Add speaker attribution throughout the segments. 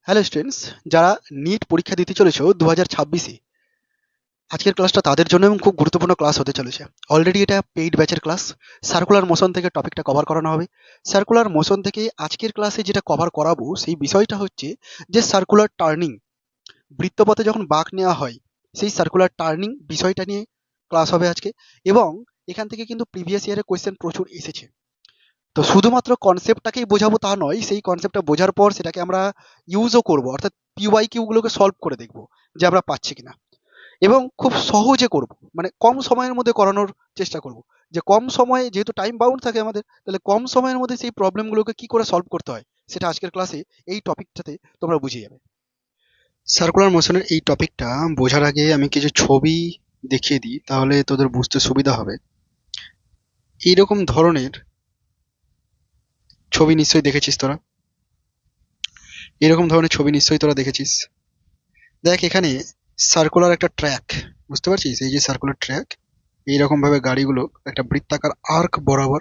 Speaker 1: Hello students, যারা NEET পরীক্ষা দিতে চলেছো 2026-এ, আজকের ক্লাসটা তাদের জন্য এবং খুব গুরুত্বপূর্ণ ক্লাস হতে চলেছে। অলরেডি এটা পেইড ব্যাচের ক্লাস। সার্কুলার মোশন থেকে টপিকটা কভার করানো হবে। সার্কুলার মোশন থেকে আজকের ক্লাসে যেটা কভার করাবো সেই বিষয়টা হচ্ছে যে সার্কুলার টার্নিং, বৃত্তপথে যখন বাঁক নেওয়া হয় সেই সার্কুলার টার্নিং বিষয়টা নিয়ে ক্লাস হবে আজকে। এবং এখান থেকে কিন্তু প্রিভিয়াস ইয়ারের কোয়েশ্চেন প্রচুর এসেছে। তো শুধুমাত্র কনসেপ্টটাকেই বোঝাবো তা নয়, সেই কনসেপ্টটা বোঝার পর সেটাকে আমরা ইউজও করব, অর্থাৎ পিওয়াইকিউ গুলোকে সলভ করে দেখব যে আমরা পাচ্ছি কিনা। এবং খুব সহজে করব, মানে কম সময়ের মধ্যে করানোর চেষ্টা করব। যে কম সময়ে, যেহেতু টাইম বাউন্ড থাকে আমাদের, তাহলে কম সময়ের মধ্যে সেই প্রবলেমগুলোকে কি করে সলভ করতে হয় সেটা আজকের ক্লাসে এই টপিকটাতে তোমরা বুঝে যাবে। সার্কুলার মোশনের এই টপিকটা বোঝার আগে আমি কিছু ছবি দেখিয়ে দিই, তাহলে তোদের বুঝতে সুবিধা হবে। এইরকম ধরনের ছবি নিশ্চয়ই দেখেছিস তোরা, এরকম ধরনের ছবি নিশ্চয়ই তোরা দেখেছিস। দেখ এখানে সার্কুলার একটা ট্র্যাক, বুঝতে পারছিস? এই যে সার্কুলার ট্র্যাক, এইরকম ভাবে গাড়িগুলো একটা বৃত্তাকার আর্ক বরাবর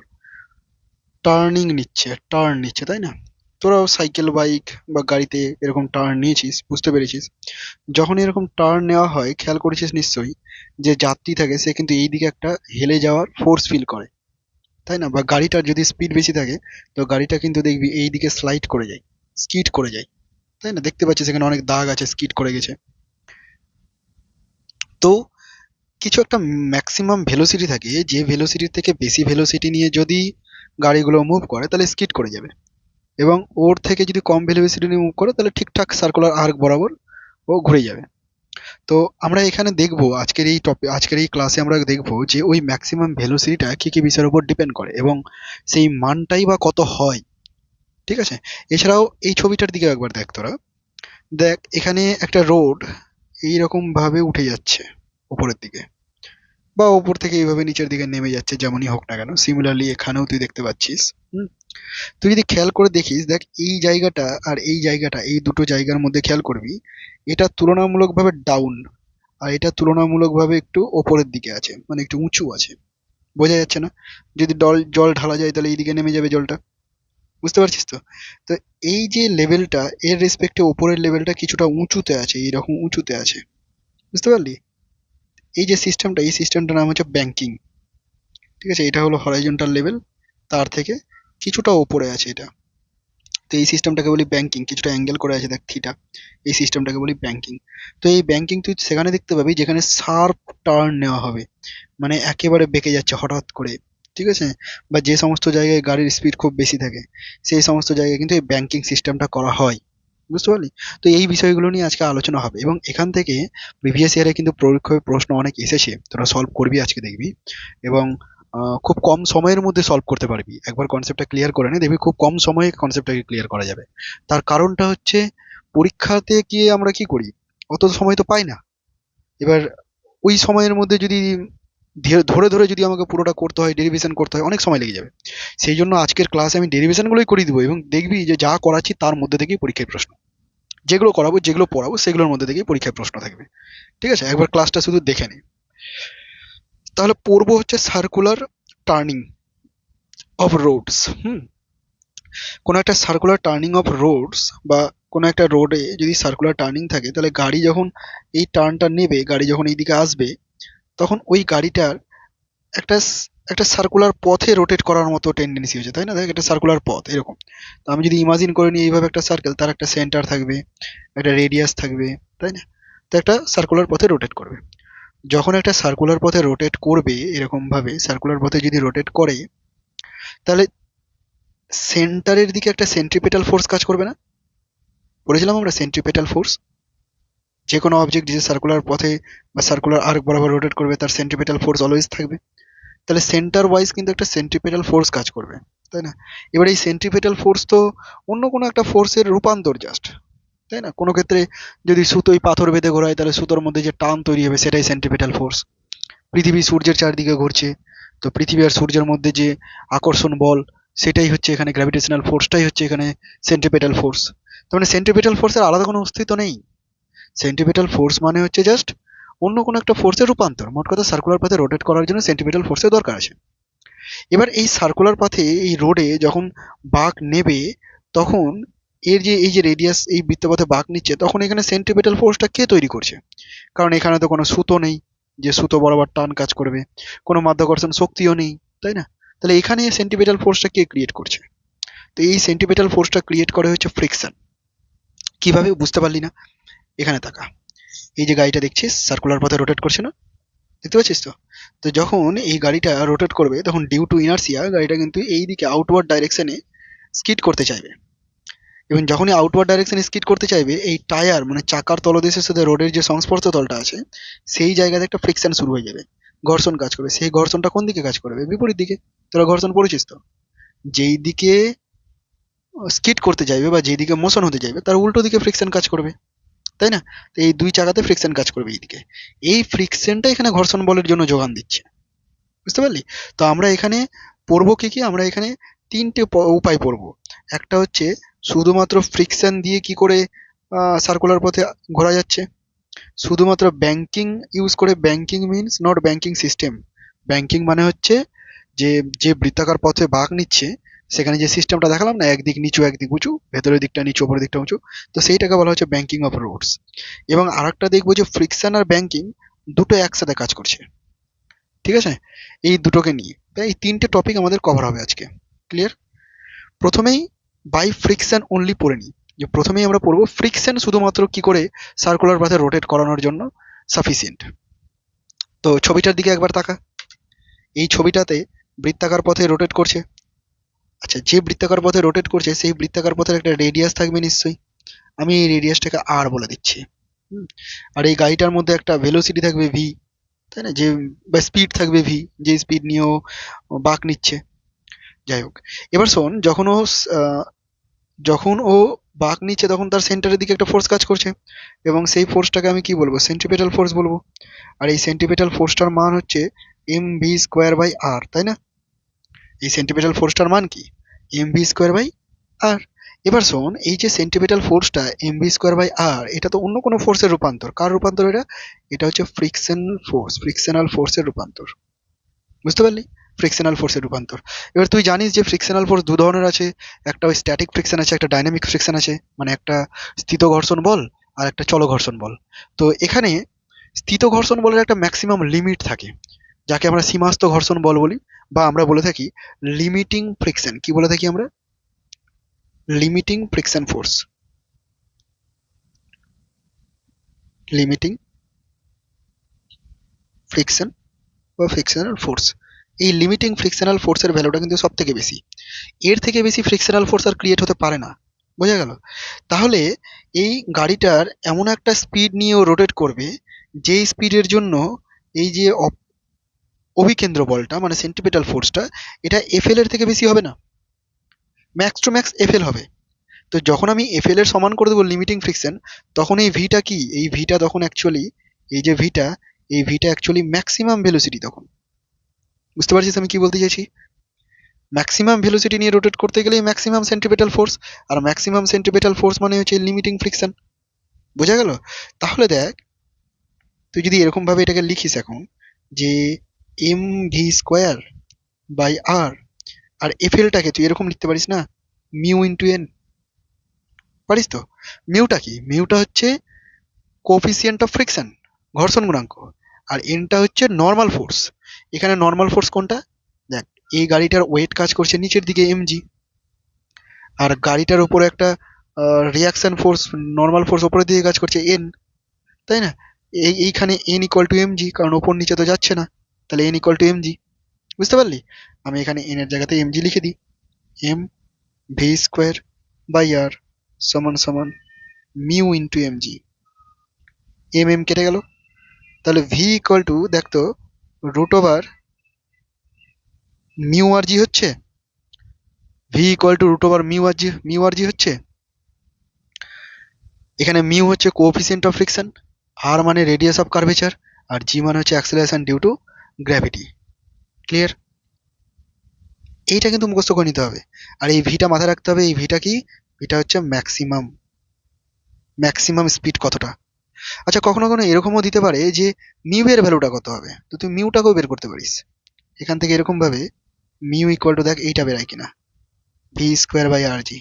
Speaker 1: টার্ন নিচ্ছে, তাই না? তোরাও সাইকেল, বাইক বা গাড়িতে এরকম টার্ন নিয়েছিস, বুঝতে পেরেছিস। যখন এরকম টার্ন নেওয়া হয়, খেয়াল করেছিস নিশ্চয়ই যে যাত্রী থাকে সে কিন্তু এই দিকে একটা হেলে যাওয়ার ফোর্স ফিল করে, তাই না? বা গাড়িটার যদি স্পিড বেশি থাকে তো গাড়িটা কিন্তু দেখবি এই দিকে স্লাইড করে যায়, স্কিড করে যায়, তাই না? দেখতে পাচ্ছিস এখানে অনেক দাগ আছে, স্কিড করে গেছে। তো কিছু একটা ম্যাক্সিমাম ভেলোসিটি থাকে, যে ভেলোসিটি থেকে বেশি ভেলোসিটি নিয়ে যদি গাড়িগুলো মুভ করে তাহলে স্কিড করে যাবে, এবং ওর থেকে যদি কম ভেলোসিটি নিয়ে মুভ করে তাহলে ঠিকঠাক সার্কুলার আর্ক বরাবর ও ঘুরে যাবে। তো আমরা এখানে দেখবো, আজকের এই ক্লাসে আমরা দেখবো যে ওই ম্যাক্সিমাম ভেলোসিটিটা কি কি বিষয়ের উপর ডিপেন্ড করে এবং সেই মানটাই বা কত হয়। ঠিক আছে? এছাড়াও এই ছবিটার দিকে একবার দেখ তোরা। দেখ এখানে একটা রোড এইরকম ভাবে উঠে যাচ্ছে উপরের দিকে, বা ওপর থেকে এইভাবে নিচের দিকে নেমে যাচ্ছে, যেমনই হোক না কেন। সিমিলারলি এখানেও তুই দেখতে পাচ্ছিস। হুম, তুই যদি খেয়াল করে দেখিস, দেখ এই জায়গাটা আর এই জায়গাটা, এই দুটো জায়গার মধ্যে খেয়াল করবি এটা তুলনামূলকভাবে ডাউন, আর এটা তুলনামূলকভাবে একটু ওপরের দিকে আছে, মানে একটু উঁচু আছে। বোঝা যাচ্ছে না? যদি জল ঢালা যায় তাহলে এইদিকে নেমে যাবে জলটা, বুঝতে পারছিস তো? তো এই যে লেভেলটা, এর রেসপেক্টে ওপরের লেভেলটা কিছুটা উঁচুতে আছে, এইরকম উঁচুতে আছে, বুঝতে পারলি? এই যে সিস্টেমটা, এই সিস্টেমটার নাম হচ্ছে ব্যাংকিং। ঠিক আছে? এটা হলো হরাইজন্টাল লেভেল, তার থেকে কিছুটা ওপরে আছে এটা। তো এই সিস্টেমটাকে বলি ব্যাংকিং, কিছুটা অ্যাঙ্গেল করে আছে দেখ থিটা, এই সিস্টেমটাকে বলি ব্যাংকিং। তো এই ব্যাংকিং তুই সেখানে দেখতে পাবি যেখানে শার্প টার্ন নেওয়া হবে, মানে একেবারে বেঁকে যাচ্ছে হঠাৎ করে, ঠিক আছে? বা যে সমস্ত জায়গায় গাড়ির স্পিড খুব বেশি থাকে সেই সমস্ত জায়গায় কিন্তু এই ব্যাংকিং সিস্টেমটা করা হয়, বুঝতে পারলি? তো এই বিষয়গুলো নিয়ে আজকে আলোচনা হবে, এবং এখান থেকে প্রিভিয়াস ইয়ারে কিন্তু পরীক্ষায় প্রশ্ন অনেক এসেছে, তোরা সলভ করবি আজকে দেখবি। এবং খুব কম সময়ের মধ্যে সলভ করতে পারবি। একবার কনসেপ্টটা ক্লিয়ার করে নে, দেখবি খুব কম সময়ে কনসেপ্টটাকে ক্লিয়ার করা যাবে। তার কারণটা হচ্ছে, পরীক্ষাতে গিয়ে আমরা কি করি, অত সময় তো পাই না। এবার ওই সময়ের মধ্যে যদি ধরে ধরে যদি আমাকে পুরোটা করতে হয়, ডেরিভেশন করতে হয়, অনেক সময় লেগে যাবে। সেই জন্য আজকের ক্লাসে আমি ডেরিভেশনগুলোই করিয়ে দেবো, এবং দেখবি যে যা করাচ্ছি তার মধ্যে থেকেই পরীক্ষায় প্রশ্ন, যেগুলো করাবো, যেগুলো পড়াবো সেগুলোর মধ্যে থেকেই পরীক্ষায় প্রশ্ন থাকবে। ঠিক আছে? একবার ক্লাসটা শুধু দেখে নে। তাহলে পড়বো হচ্ছে সার্কুলার টার্নিং অফ রোডস। কোনো একটা সার্কুলার টার্নিং অফ রোডস, বা কোনো একটা রোডে যদি সার্কুলার টার্নিং থাকে তাহলে গাড়ি যখন এই টার্নটা নেবে, গাড়ি যখন এইদিকে আসবে, তখন ওই গাড়িটার একটা একটা সার্কুলার পথে রোটেট করার মতো টেন্ডেন্সি হয়েছে, তাই না? দেখ এটা সার্কুলার পথ এরকম। তো আমি যদি ইমাজিন করে নিই এইভাবে একটা সার্কেল, তার একটা সেন্টার থাকবে, একটা রেডিয়াস থাকবে, তাই না? তো একটা সার্কুলার পথে রোটেট করবে। যখন একটা সার্কুলার পথে রোটেট করবে, এরকম ভাবে সার্কুলার পথে যদি রোটেট করে, তাহলে সেন্টারের দিকে একটা সেন্ট্রিপেটাল ফোর্স কাজ করবে না? পড়েছিলাম আমরা সেন্ট্রিপেটাল ফোর্স। যে কোনো অবজেক্ট যে সার্কুলার পথে বা সার্কুলার আর্ক বরাবর রোটেট করবে তার সেন্ট্রিপেটাল ফোর্স অলওয়েজ থাকবে। তাহলে সেন্টার ওয়াইজ কিন্তু একটা সেন্ট্রিপেটাল ফোর্স কাজ করবে, তাই না? এবার এই সেন্ট্রিপেটাল ফোর্স তো অন্য কোনো একটা ফোর্সের রূপান্তর জাস্ট, তাই না? কোনো ক্ষেত্রে যদি সুতোই পাথর বেঁধে ঘোরায় তাহলে সুতোর মধ্যে যে টান তৈরি হবে সেটাই সেন্ট্রিপেটাল ফোর্স। পৃথিবী সূর্যের চারদিকে ঘুরছে, তো পৃথিবী আর সূর্যের মধ্যে যে আকর্ষণ বল, সেটাই হচ্ছে এখানে গ্র্যাভিটেশনাল ফোর্সটাই হচ্ছে এখানে সেন্ট্রিপেটাল ফোর্স। তার মানে সেন্ট্রিপেটাল ফোর্সের আলাদা কোনো অস্তিত্ব নেই। সেন্ট্রিপেটাল ফোর্স মানে হচ্ছে জাস্ট অন্য কোনো একটা ফোর্সের রূপান্তর। মোট কথা সার্কুলার পাথে রোটেট করার জন্য সেন্ট্রিপেটাল ফোর্সের দরকার আছে। এবার এই সার্কুলার পাথে, এই রোডে যখন বাঁক নেবে, তখন এর যে এই যে রেডিয়াস এই বৃত্তপথে বাঁক নিচ্ছে, তখন এখানে সেন্ট্রিপেটাল ফোর্সটা কে তৈরি করছে? কারণ এখানে তো কোনো সুতো নেই যে সুতো বরাবর টান কাজ করবে, কোনো মাধ্যাকর্ষণ শক্তিও নেই, তাই না? তাহলে এখানে সেন্ট্রিপেটাল ফোর্সটা কে ক্রিয়েট করছে? তো এই সেন্ট্রিপেটাল ফোর্সটা ক্রিয়েট করে হচ্ছে ফ্রিকশন। কিভাবে বুঝতে পারলি না? এখানে তাকা, এই যে গাড়িটা দেখছিস সার্কুলার পথে রোটেট করছে না, দেখতে পাচ্ছিস তো? তো যখন এই গাড়িটা রোটেট করবে তখন ডিউ টু ইনার্সিয়া গাড়িটা কিন্তু এই দিকে আউটওয়ার্ড ডাইরেকশনে স্কিড করতে চাইবে, এবং যখনই আউটওয়ার্ড ডাইরেকশনে স্কিড করতে চাইবে এই টায়ার মানে চাকার তলদেশের সাথে রোডের যে সংস্পর্শ তলটা আছে সেই জায়গাতে একটা ফ্রিকশন শুরু হয়ে যাবে, ঘর্ষণ কাজ করবে। সেই ঘর্ষণটা কোন দিকে কাজ করবে? বিপরীত দিকে। তোরা ঘর্ষণ পড়েছিস তো? যেই দিকে স্কিড করতে চাইবে বা যেই দিকে মোশন হতে চাইবে তার উল্টো দিকে ফ্রিকশন কাজ করবে, তাই না? তো এই দুই চাকাতে ফ্রিকশন কাজ করবে এইদিকে। এই ফ্রিকশনটা এখানে ঘর্ষণ বলের জন্য যোগান দিচ্ছে, বুঝতে পারলি? তো আমরা এখানে পড়বো কি কি, আমরা এখানে তিনটে উপায় পড়বো। একটা হচ্ছে শুধুমাত্র ফ্রিকশন দিয়ে কি করে সার্কুলার পথে ঘোরা যাচ্ছে, শুধুমাত্র ব্যাংকিং ইউজ করে। Banking means not banking system. Banking মানে হচ্ছে যে যে বৃত্তাকার পথে বাঁক নিচ্ছে সেখানে যে সিস্টেমটা দেখালাম না, একদিক নিচু একদিক উঁচু, ভেতরের দিকটা নিচু ওপরের দিকটা উঁচু, তো সেইটাকে বলা হচ্ছে ব্যাংকিং অফ রোডস। এবং আরেকটা দেখবো যে ফ্রিকশন আর ব্যাংকিং দুটো একসাথে কাজ করছে, ঠিক আছে? এই দুটোকে নিয়ে তাই এই তিনটে টপিক আমাদের কভার হবে আজকে। ক্লিয়ার? প্রথমেই বাই ফ্রিকশন অনলি পড়ে নিই, যে প্রথমেই আমরা পড়বো ফ্রিকশন শুধুমাত্র কি করে সার্কুলার পাথে রোটেট করানোর জন্য সাফিসিয়েন্ট। তো ছবিটার দিকে একবার তাকা, এই ছবিটাতে বৃত্তাকার পথে রোটেট করছে। আচ্ছা, যে বৃত্তাকার পথে রোটেট করছে সেই বৃত্তাকার পথের একটা রেডিয়াস থাকবে নিশ্চয়ই, আমি এই রেডিয়াসটাকে আর বলে দিচ্ছি। হুম, আর এই গাড়িটার মধ্যে একটা ভেলোসিটি থাকবে ভি, তাই না? যে বা স্পিড থাকবে ভি, যে স্পিড নিয়ে ও বাঁক নিচ্ছে। যাই হোক, এবার শোন, যখন ও বাঁক নিচ্ছে তখন তার সেন্টারের দিকে একটা ফোর্স কাজ করছে, এবং সেই ফোর্সটাকে আমি কি বলবো? সেন্ট্রিপেটাল ফোর্স বলবো। আর এই সেন্ট্রিপেটাল ফোর্সটার মান হচ্ছে M V square by R, তাই না? এই সেন্ট্রিপেটাল ফোর্সটার মান কি? M V square by R. এবার শোন, এই যে সেন্ট্রিপেটাল ফোর্সটা M V square by R, এটা তো অন্য কোনো ফোর্সের রূপান্তর। কার রূপান্তর এটা? এটা হচ্ছে ফ্রিকশন ফোর্স, ফ্রিকশনাল ফোর্সের রূপান্তর, বুঝতে পারলি? ফ্রিকশনাল ফোর্সের রূপান্তর। এবার তুই জানিস যে ফ্রিকশনাল ফোর্স দু ধরনের আছে, একটা ওই স্ট্যাটিক ফ্রিকশন আছে, একটা ডাইনামিক ফ্রিকশন আছে, মানে একটা স্থিত ঘর্ষণ বল আর একটা চল ঘর্ষণ বল। তো এখানে স্থিত ঘর্ষণ বলের একটা ম্যাক্সিমাম লিমিট থাকে, যাকে আমরা সীমাস্থ ঘর্ষণ বল বলি, বা আমরা বলে থাকি লিমিটিং ফ্রিকশন। কি বলে থাকি আমরা? Limiting friction force, limiting friction বা ফ্রিকশনাল ফোর্স। এই লিমিটিং ফ্রিকশনাল ফোর্সের ভ্যালুটা কিন্তু সব থেকে বেশি, এর থেকে বেশি ফ্রিকশনাল ফোর্স আর ক্রিয়েট হতে পারে না। বোঝা গেল? তাহলে এই গাড়িটার এমন একটা স্পিড নিয়ে ও রোটেট করবে যেই স্পিডের জন্য এই যে অভিকেন্দ্র বলটা মানে সেন্ট্রিপেটাল ফোর্সটা, এটা এফএল এর থেকে বেশি হবে না, ম্যাক্স টু ম্যাক্স এফএল হবে। তো যখন আমি এফএল এর সমান করে দেবো লিমিটিং ফ্রিকশন, তখন এই ভিটা কি, এই ভিটা তখন অ্যাকচুয়ালি, এই যে ভিটা, এই ভিটা অ্যাকচুয়ালি ম্যাক্সিমাম ভেলোসিটি তখন। বুঝতে পারছিস আমি কি বলতে চাইছি? ম্যাক্সিমাম ভেলোসিটি নিয়ে রোটেট করতে গেলেই ম্যাক্সিমাম সেন্ট্রিপেটাল ফোর্স, আর ম্যাক্সিমাম সেন্ট্রিপেটাল ফোর্স মানে হচ্ছে লিমিটিং ফ্রিকশন। বোঝা গেল? তাহলে দেখ, তুই যদি এরকম ভাবে এটাকে লিখিস এখন, যে M V square by r, আর এফএলটাকে তুই এরকম লিখতে পারিস না, মিউ ইন্টু এন, পারিস তো? মিউটা কি? মিউটা হচ্ছে কোফিসিয়েন্ট অফ ফ্রিকশন, ঘর্ষণ গুণাঙ্ক। আর এনটা হচ্ছে নর্মাল ফোর্স। এখানে নর্মাল ফোর্স কোনটা? দেখ, এই গাড়িটার ওয়েট কাজ করছে নিচের দিকে এমজি, আর গাড়িটার উপরে একটা রিয়াকশন ফোর্স, নর্মাল ফোর্স উপরের দিকে কাজ করছে এন, তাই না? এইখানে এন ইকুয়াল টু এমজি, কারণ ওপর নিচে তো যাচ্ছে না, তাহলে এন ইকুয়াল টু এমজি। বুঝতে পারলি? আমি এখানে এন এর জায়গাতে এমজি লিখে দিই, M V square by R সমান সমান mu into M G. M M কেটে গেল, তাহলে ভি ইকুয়াল টু, দেখ তো, রুট ওভার মিউ আর জি হচ্ছে, V equal to root over mu আর জি হচ্ছে। এখানে মিউ হচ্ছে কোএফিসিয়েন্ট অফ ফ্রিকশন, আর মানে রেডিয়াস অফ কার্ভেচার, আর জি মানে হচ্ছে acceleration due to gravity. Clear? এইটা কিন্তু মুখস্থ করে নিতে হবে। আর এই ভিটা মাথায় রাখতে হবে, এই ভিটা কি? ভিটা হচ্ছে ম্যাক্সিমাম, ম্যাক্সিমাম স্পিড কতটা। আচ্ছা, কখনো কখনো এরকমও দিতে পারে যে মিউ এর ভ্যালুটা কত হবে, তো তুই মিউটাকেও বের করতে পারিস এখান থেকে এরকম ভাবে, মিউ ইকুয়াল টু, দেখ এইটা বেরায় কিনা, ভি স্কোয়ার বাই আর জি।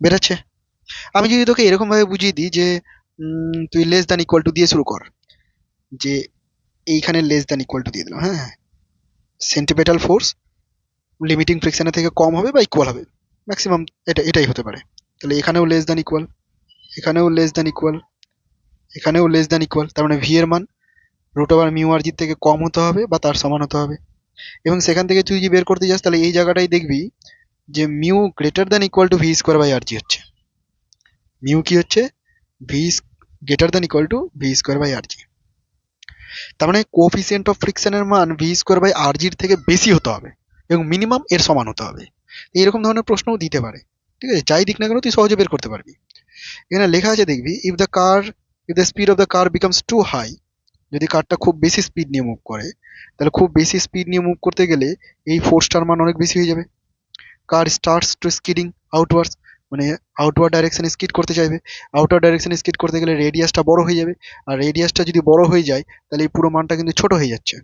Speaker 1: বেরাচ্ছে। আমি যদি তোকে এরকম ভাবে বুঝিয়ে দিই যে তুই লেস দ্যান ইকুয়াল টু দিয়ে শুরু কর, যে এইখানে লেস দ্যান ইকুয়াল টু দিয়ে দিলাম, হ্যাঁ, সেন্টিপেটাল ফোর্স লিমিটিং ফ্রিকশনের থেকে কম হবে বা ইকুয়াল হবে, ম্যাক্সিমাম এটাই হতে পারে। তাহলে এখানেও লেস দ্যান ইকুয়াল, এখানেও লেস দ্যান ইকুয়াল, এখানেও লেস দ্যান ইকুয়াল, তার মানে ভি এর মান রুট ওভার মিউ আর জির থেকে কম হতে হবে বা তার সমান হতে হবে। এবং সেখান থেকে তুই যদি বের করতে যাস তাহলে এই জায়গাটাই দেখবি যে mu greater than equal to v square by r জি হচ্ছে। মিউ কি হচ্ছে? V greater than equal to v square by r g. তার মানে কোএফিসিয়েন্ট অফ ফ্রিকশনের মান ভি স্কোয়ার বাই আর জির থেকে বেশি হতে হবে এবং মিনিমাম এর সমান হতে হবে। এইরকম ধরনের প্রশ্নও দিতে পারে, ঠিক আছে? যাই দিক না কেন তুই সহজে বের করতে পারবি। এখানে লেখা আছে দেখবি, if the speed of the car becomes too high, যদি কারটা খুব বেশি স্পিড নিয়ে মুভ করে, তাহলে খুব বেশি স্পিড নিয়ে মুভ করতে গেলে এই ফোর্সটার মান অনেক বেশি হয়ে যাবে। কার স্টার্টস টু স্কিডিং আউটওয়ার্ডস, মানে আউটওয়ার্ড ডাইরেকশনে স্কিড করতে চাইবে। আউটওয়ার্ড ডাইরেকশনে স্কিড করতে গেলে রেডিয়াসটা বড় হয়ে যাবে, আর রেডিয়াসটা যদি বড় হয়ে যায় তাহলে এই পুরো মানটা কিন্তু ছোট হয়ে যাচ্ছে।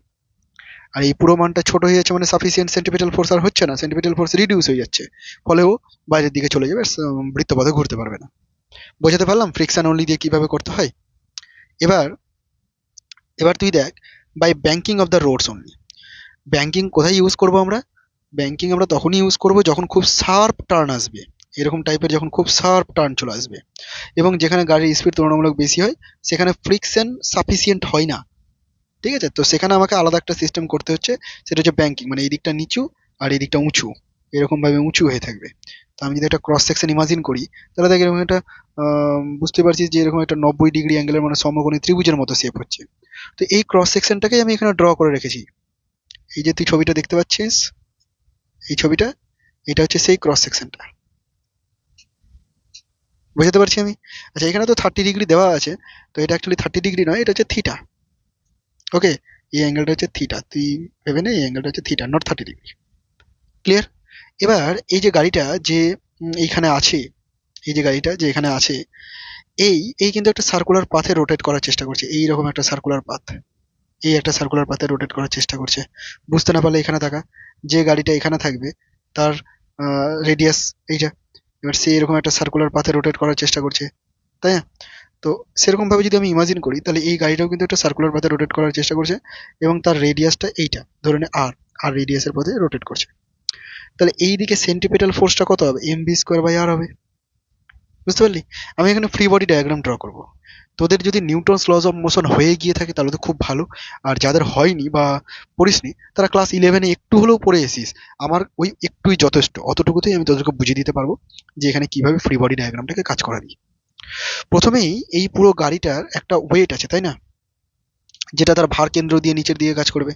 Speaker 1: আর এই পুরো মানটা ছোট হয়ে যাচ্ছে মানে সাফিসিয়েন্ট সেন্টিপিটাল ফোর্স আর হচ্ছে না, সেন্টিপিটাল ফোর্স রিডিউস হয়ে যাচ্ছে, ফলে ও বাইরের দিকে চলে যাবে, বৃত্তপথে ঘুরতে পারবে না। বোঝাতে পারলাম ফ্রিকশন অনলি দিয়ে কিভাবে করতে হয়? এবার এবার তুই দেখ, by banking of the roads only. Banking কোথায় ইউজ করব আমরা? ব্যাংকিং আমরা তখনই ইউজ করব যখন খুব শার্প টার্ন আসবে, এরকম টাইপের যখন খুব শার্প টার্ন চলে আসবে এবং যেখানে গাড়ির স্পিড তুলনামূলক বেশি হয়, সেখানে ফ্রিকশন সাফিসিয়েন্ট হয় না, ঠিক আছে? তো সেখানে আমাকে আলাদা একটা সিস্টেম করতে হচ্ছে, সেটা হচ্ছে ব্যাংকিং, মানে এই দিকটা নিচু আর এই দিকটা উঁচু, এরকম ভাবে উঁচু হয়ে থাকবে। তো আমি যদি একটা ক্রস সেকশন ইমাজিন করি, তাহলে দেখ এরকম একটা বুঝতে পারছিস যে এরকম একটা 90 ডিগ্রি অ্যাঙ্গেলের মানে সমকোণী ত্রিভুজের মতো শেপ হচ্ছে। তো এই ক্রস সেকশনটাকেই আমি এখানে ড্র করে রেখেছি। এই যে তুই ছবিটা দেখতে পাচ্ছিস, এই ছবিটা, এটা হচ্ছে সেই ক্রস সেকশনটা। বুঝতে পারছি আমি? আচ্ছা, এখানে তো 30 ডিগ্রি দেওয়া আছে, তো এটা অ্যাকচুয়ালি 30 ডিগ্রি নয়, এটা হচ্ছে থিটা। ওকে, এই অ্যাঙ্গেলটা হচ্ছে থিটা, তুই ভেবে নে এই অ্যাঙ্গেলটা হচ্ছে থিটা, নট 30 ডিগ্রি। ক্লিয়ার? এবার এই যে গাড়িটা যে এইখানে আছে, এই যে গাড়িটা যে এখানে আছে, এই এই কিন্তু একটা সার্কুলার পাথে রোটেট করার চেষ্টা করছে, এইরকম একটা সার্কুলার পাথ, এই একটা সার্কুলার পাথে রোটেট করার চেষ্টা করছে। বুঝতে না পারলে এখানে থাকা, যে গাড়িটা এখানে থাকবে তার রেডিয়াস এইটা, এবার সে এরকম একটা সার্কুলার পাথে রোটেট করার চেষ্টা করছে, তাই না? তো সেরকম ভাবে যদি আমি ইমাজিন করি তাহলে এই গাড়িটাও কিন্তু একটা সার্কুলার পাথে রোটেট করার চেষ্টা করছে এবং তার রেডিয়াসটা এইটা ধরে নে আর, আর রেডিয়াসের পথে রোটেট করছে। তাহলে এই দিকে সেন্টিপিটাল ফোর্সটা কত হবে? এম ভি স্কোয়ার বাই আর হবে। বুঝতে পারলি? আমি এখানে ফ্রি বডি ডায়াগ্রাম ড্র করব। তোদের যদি নিউটনস লজ অফ মোশন হয়ে গিয়ে থাকে তাহলে তো খুব ভালো, আর যাদের হয়নি বা পড়িসনি তারা ক্লাস ইলেভেনে একটু হলেও পড়ে এসিস, আমার ওই একটুই যথেষ্ট, অতটুকুতেই আমি তোদেরকে বুঝিয়ে দিতে পারবো যে এখানে কিভাবে ফ্রি বডি ডায়াগ্রামটাকে কাজ করাবি। প্রথমেই এই পুরো গাড়িটার একটা ওয়েট আছে, তাই না? যেটা তার ভার কেন্দ্র দিয়ে নিচের দিকে কাজ করবে।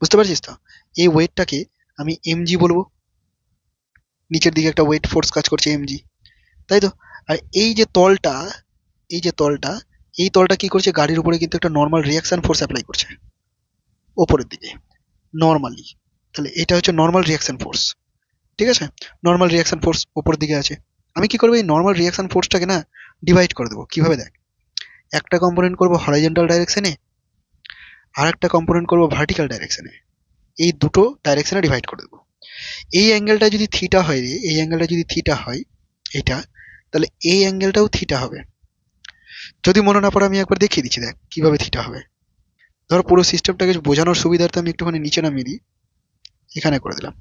Speaker 1: বুঝতে পারছিস তো? এই ওয়েটটাকে আমি এমজি বলবো, নিচের দিকে একটা ওয়েট ফোর্স কাজ করছে এমজি, তাই তো? আর এই যে তলটা, এই যে তলটা, এই তলটা কি করছে? গাড়ির উপরে কিন্তু একটা নর্মাল রিয়াকশন ফোর্স অ্যাপ্লাই করছে ওপরের দিকে, নর্মালি। তাহলে এটা হচ্ছে নর্মাল রিয়াকশন ফোর্স, ঠিক আছে? নর্মাল রিয়াকশন ফোর্স উপরের দিকে আছে। আমি কি করবো? এই নর্মাল রিয়াকশন ফোর্সটাকে না ডিভাইড করে দেবো। কিভাবে দেখ, একটা কম্পোনেন্ট করবো হরাইজন্টাল ডাইরেকশনে, আর একটা কম্পোনেন্ট করবো ভার্টিক্যাল ডাইরেকশনে। এই দুটো ডাইরেকশনে ডিভাইড করে দেবো। এই অ্যাঙ্গেলটা যদি থিটা হয় রে, এই অ্যাঙ্গেলটা যদি থিটা হয় এটা, তাহলে এই অ্যাঙ্গেলটাও থিটা হবে। যদি মনে না পড়ে আমি একবার দেখিয়ে দিচ্ছি, দেখ কিভাবে থিটা হবে। ধর পুরো সিস্টেমটাকে বোঝানোর সুবিধার্থে আমি একটুখানি নিচে নামিয়ে দিই, এখানে করে দিলাম,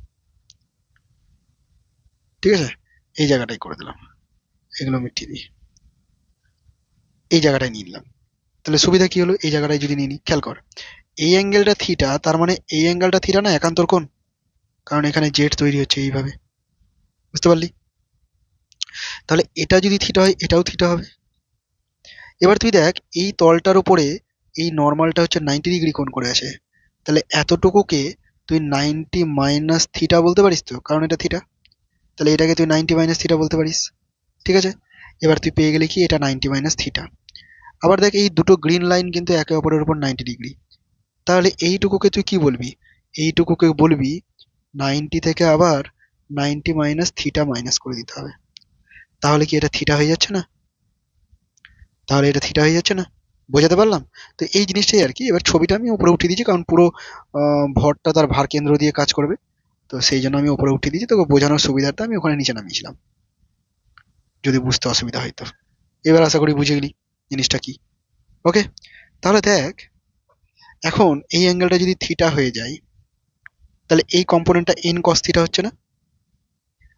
Speaker 1: ঠিক আছে? এই জায়গাটাই করে দিলাম, এগুলো মিটিয়ে দিই, এই জায়গাটায় নিয়ে নিলাম। তাহলে সুবিধা কি হলো? এই জায়গাটায় যদি নিয়ে নিই, খেয়াল কর, এই অ্যাঙ্গেলটা থিটা, তার মানে এই অ্যাঙ্গেলটা থিটা না, একান্তর কোণ, কারণ এখানে জেড তৈরি হচ্ছে এইভাবে। বুঝতে পারলি? তাহলে এটা যদি থিটা হয় এটাও থিটা হবে। এবার তুই দেখ, এই তলটার উপরে এই নর্মালটা হচ্ছে 90 ডিগ্রি কোণ করে আছে, তাহলে এতটুকুকে তুই 90 - থিটা বলতে পারিস তো, কারণ এটা থিটা। তাহলে এটাকে তুই 90 - থিটা বলতে পারিস, ঠিক আছে? এবার তুই পেয়ে গেলি কি, এটা 90 - থিটা। আবার দেখ এই দুটো গ্রিন লাইন কিন্তু একে অপরের উপর 90 ডিগ্রি, তাহলে এইটুকুকে তুই কি বলবি? এইটুকুকে বলবি 90 থেকে আবার 90 - থিটা মাইনাস করে দিতে হবে। তাহলে কি এটা থিটা হয়ে যাচ্ছে না? তাহলে এটা থিটা হয়ে যাচ্ছে না? বোঝাতে পারলাম? তো এই জিনিসটাই আর কি। এবার ছবিটা আমি উপরে উঠিয়ে দিয়েছি কারণ পুরো ভরটা তার ভার কেন্দ্র দিয়ে কাজ করবে, তো সেই জন্য আমি উপরে উঠিয়ে দিয়েছি, তোকে বোঝানোর সুবিধার্থে আমি ওখানে নিচে নামিয়েছিলাম। যদি বুঝতে অসুবিধা হয় তো। এবার আশা করি বুঝে গেলি জিনিসটা কি। ওকে, তাহলে দেখ, এখন এই অ্যাঙ্গেলটা যদি থিটা হয়ে যায়, তাহলে এই কম্পোনেন্টটা এন কস থিটা হচ্ছে না,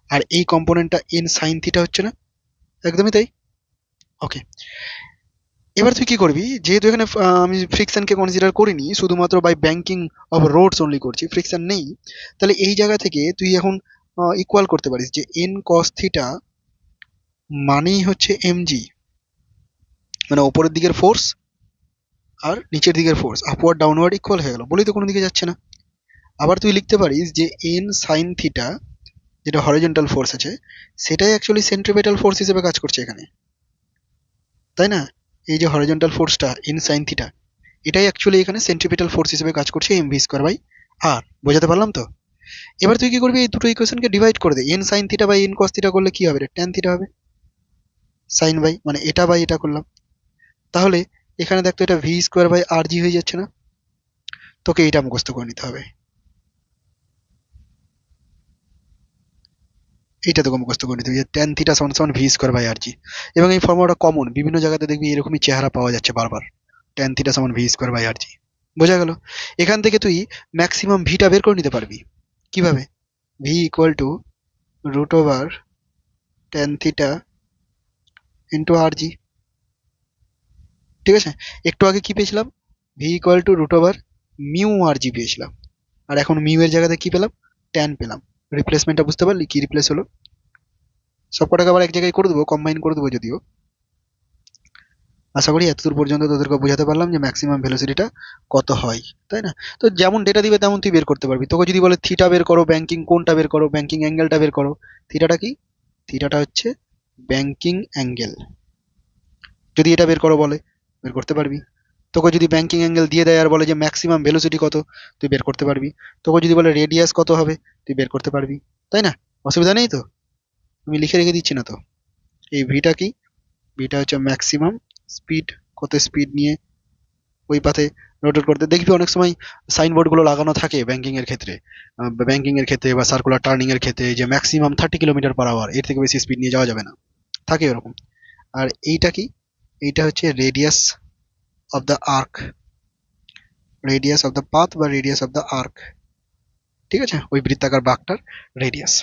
Speaker 1: আর এই কম্পোনেন্টটা এন সাইন থিটা হচ্ছে না? একদমই তাই। ওকে, এবার তুই কি করবি, যেহেতু এখানে আমি ফ্রিকশনকে কনসিডার করিনি, শুধুমাত্র by banking of roads only করছি, ফ্রিকশন নেই, তাহলে এই জায়গা থেকে তুই এখন ইকুয়াল করতে পারিস যে এন কস থিটা মানেই হচ্ছে এমজি, মানে ওপরের দিকের ফোর্স আর নিচের দিকের ফোর্স আপওয়ার্ড ডাউনওয়ার্ড ইকুয়াল হয়ে গেল, বলেই তো কোনো দিকে যাচ্ছে না। আবার তুই লিখতে পারিস যে এন সাইন থিটা, যেটা হরিজন্টাল ফোর্স আছে, সেটাই অ্যাকচুয়ালি সেন্ট্রিপেটাল ফোর্স হিসেবে কাজ করছে এখানে, তাই না? এই যে হরিজন্টাল ফোর্সটা এন সাইন থিটা, এটাই অ্যাকচুয়ালি এখানে সেন্ট্রিপেটাল ফোর্স হিসেবে কাজ করছে এম ভি স্কোয়ার বাই আর। বোঝাতে পারলাম তো? এবার তুই কি করবি, এই দুটো ইকুয়েশনকে ডিভাইড করে দে, n sine theta by n cos theta করলে কি হবে রে, ট্যান থিটা হবে। সাইন বাই মানে এটা বাই এটা করলাম, তাহলে এখানে দেখ তো এটা ভি স্কোয়ার বাই আর জি হয়ে যাচ্ছে না? তোকে এটা মুখস্থ করে নিতে হবে, এইটা তোকে মুখস্থ করে নিতে হবে যে ট্যান থিটা সমান সমান ভি স্কোয়ার বাই আর জি। এবং এই ফর্মুলাটা কমন, বিভিন্ন জায়গাতে দেখবি এরকমই চেহারা পাওয়া যাচ্ছে বারবার, ট্যান থিটা সমান ভি স্কোয়ার বাই আর জি। বোঝা গেল? এখান থেকে তুই ম্যাক্সিমাম ভিটা বের করে নিতে পারবি। কিভাবে? V equal to root over tan theta into r g. ঠিক আছে, একটু আগে কি পেয়েছিলাম, v equal to root over mu R g পেয়েছিলাম, আর এখন মিউ এর জায়গাতে কি পেলাম, ট্যান পেলাম। রিপ্লেসমেন্টটা বুঝতে পারলি কি রিপ্লেস হলো? সব কটাকে আবার এক জায়গায় করে দেবো, কম্বাইন করে দেবো যদিও। আশা করি এতদূর পর্যন্ত তোদেরকে বোঝাতে পারলাম যে ম্যাক্সিমাম ভেলোসিটিটা কত হয়, তাই না? তো যেমন ডেটা দিবে তেমন তুই বের করতে পারবি। তোকে যদি বলে থিটা বের করো, ব্যাংকিং কোনটা বের করো, ব্যাংকিং অ্যাঙ্গেলটা বের করো, থিটাটা কি? থিটাটা হচ্ছে ব্যাংকিং অ্যাঙ্গেল। যদি এটা বের করো বলে, বের করতে পারবি। তোকে যদি ব্যাংকিং অ্যাঙ্গেল দিয়ে দেয় আর বলে যে ম্যাক্সিমাম ভেলোসিটি কত, তুই বের করতে পারবি। তোকে যদি বলে রেডিয়াস কত হবে, তুই বের করতে পারবি, তাই না? অসুবিধা নেই তো? আমি লিখে রেখে দিচ্ছি না তো? এই ভিটা কি? ভিটা হচ্ছে ম্যাক্সিমাম স্পিড, কত স্পিড নিয়ে ওই পাথে রোটেট করতে। দেখবি অনেক সময় সাইনবোর্ড গুলো লাগানো থাকে ব্যাংকিং এর ক্ষেত্রে বা সার্কুলার টার্নিং এর ক্ষেত্রে, যে ম্যাক্সিমাম 30 কিলোমিটার পার আওয়ার, এর থেকে বেশি স্পিড নিয়ে যাওয়া যাবে না, থাকে এরকম। আর এইটা কি? এইটা হচ্ছে radius of the arc, radius of the path বা রেডিয়াস অফ দ্য আর্ক। ঠিক আছে, ওই বৃত্তাকার বাঁকটার রেডিয়াস।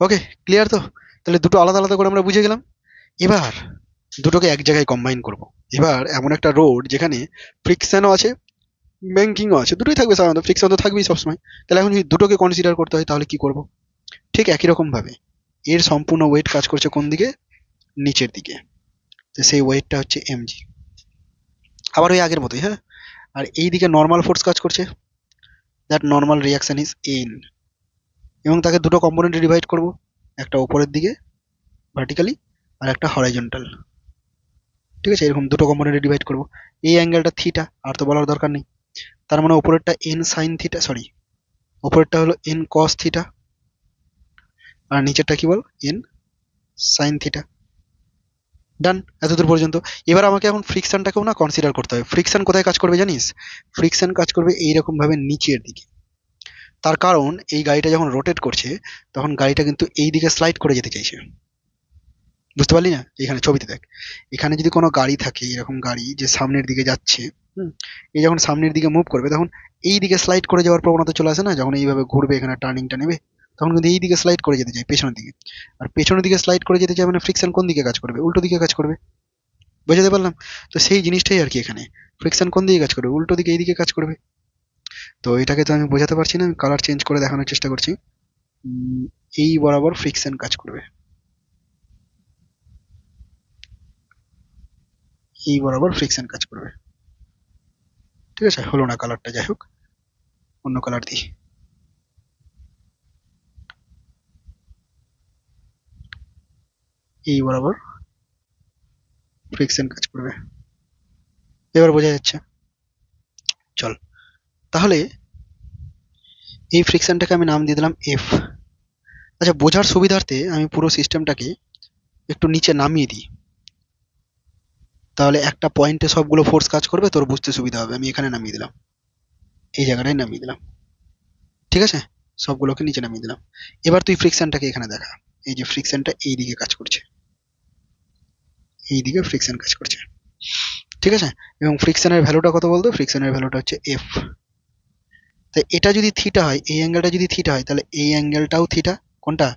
Speaker 1: ওকে, ক্লিয়ার তো? তাহলে দুটো আলাদা আলাদা করে আমরা বুঝে গেলাম। এবার দুটোকে এক জায়গায় কম্বাইন করব। এবার এমন একটা রোড যেখানে ফ্রিকশনও আছে, ব্যাংকিংও আছে, দুটোই থাকবে সাধারণত, ফ্রিকশন তো থাকবেই সবসময়। তাহলে এখন যদি দুটোকে কনসিডার করতে হয় তাহলে কি করব? ঠিক একই রকম ভাবে এর সম্পূর্ণ ওয়েট কাজ করছে কোন দিকে, নিচের দিকে, তো সেই ওয়েটটা হচ্ছে এমজি, আবার ওই আগের মতোই, হ্যাঁ। আর এই দিকে নর্মাল ফোর্স কাজ করছে, that normal reaction is an, এবং তাকে দুটো কম্পোনেন্টে ডিভাইড করব, একটা উপরের দিকে ভার্টিক্যালি আর একটা হরাইজন্টাল। ঠিক আছে, এরকম দুটো কম্পোনেন্টে ডিভাইড করব। এই অ্যাঙ্গেলটা থিটা, আর তো বলার দরকার নেই। তার মানে উপরেরটা এন সাইন থিটা, সরি, উপরেরটা হলো এন কস থিটা, আর নিচেরটা কি বল, এন সাইন থিটা। ডান, এতদূর পর্যন্ত। এবার আমাকে এখন ফ্রিকশনটাকেও না কনসিডার করতে হবে। ফ্রিকশন কোথায় কাজ করবে জানিস? ফ্রিকশন কাজ করবে এইরকম ভাবে নিচের দিকে। তার কারণ এই গাড়িটা যখন রোটেট করছে, তখন গাড়িটা কিন্তু এই দিকে স্লাইড করে যেতে চাইছে। বুঝতে পারলি না? এখানে ছবিতে দেখ, এখানে যদি কোনো গাড়ি থাকে, এরকম গাড়ি যে সামনের দিকে যাচ্ছে, হুম, এই যখন সামনের দিকে মুভ করবে তখন এই দিকে স্লাইড করে যাওয়ার প্রবণতা চলে আসে না, যখন এইভাবে ঘুরবে এখানে টার্নিংটা নেবে, তখন কিন্তু এই দিকে স্লাইড করে যেতে চাই, পেছনের দিকে। আর পেছনের দিকে স্লাইড করে যেতে চাই মানে ফ্রিকশন কোন দিকে কাজ করবে, উল্টো দিকে কাজ করবে। বুঝাতে পারলাম? তো সেই জিনিসটাই আর কি এখানে, ফ্রিকশন কোন দিকে কাজ করবে, উল্টো দিকে, এইদিকে কাজ করবে। তো এটাকে তো আমি বোঝাতে পারছি না, আমি কালার চেঞ্জ করে দেখানোর চেষ্টা করছি। উম, এই বরাবর ফ্রিকশন কাজ করবে, এই বরাবর ফ্রিকশন কাজ করবে। ঠিক আছে, হলো না কালারটা, যাই হোক, অন্য কালার দিই। এই বরাবর ফ্রিকশন কাজ করবে, এবার বোঝা যাচ্ছে? চল, তাহলে এই ফ্রিকশনটাকে আমি নাম দিয়ে দিলাম এফ। আচ্ছা, বোঝার সুবিধার্থে আমি পুরো সিস্টেমটাকে একটু নিচে নামিয়ে দিই, তাহলে একটা পয়েন্টে সবগুলো ফোর্স কাজ করবে, তোর বুঝতে সুবিধা হবে। আমি এখানে নামিয়ে দিলাম, এই জায়গাটায় নামিয়ে দিলাম। ঠিক আছে, সবগুলোকে নিচে নামিয়ে দিলাম। এবার তুই ফ্রিকশনটাকে এখানে দেখা, এই যে ফ্রিকশনটা এই দিকে কাজ করছে, এইদিকে ফ্রিকশন কাজ করছে, ঠিক আছে। এবং ফ্রিকশনের ভ্যালুটা কত বলতো, ফ্রিকশনের ভ্যালুটা হচ্ছে এফ। তাই এটা যদি থিটা হয়, এই অ্যাঙ্গেলটা যদি থিটা হয়, তাহলে এই অ্যাঙ্গেলটাও থিটা। কোনটা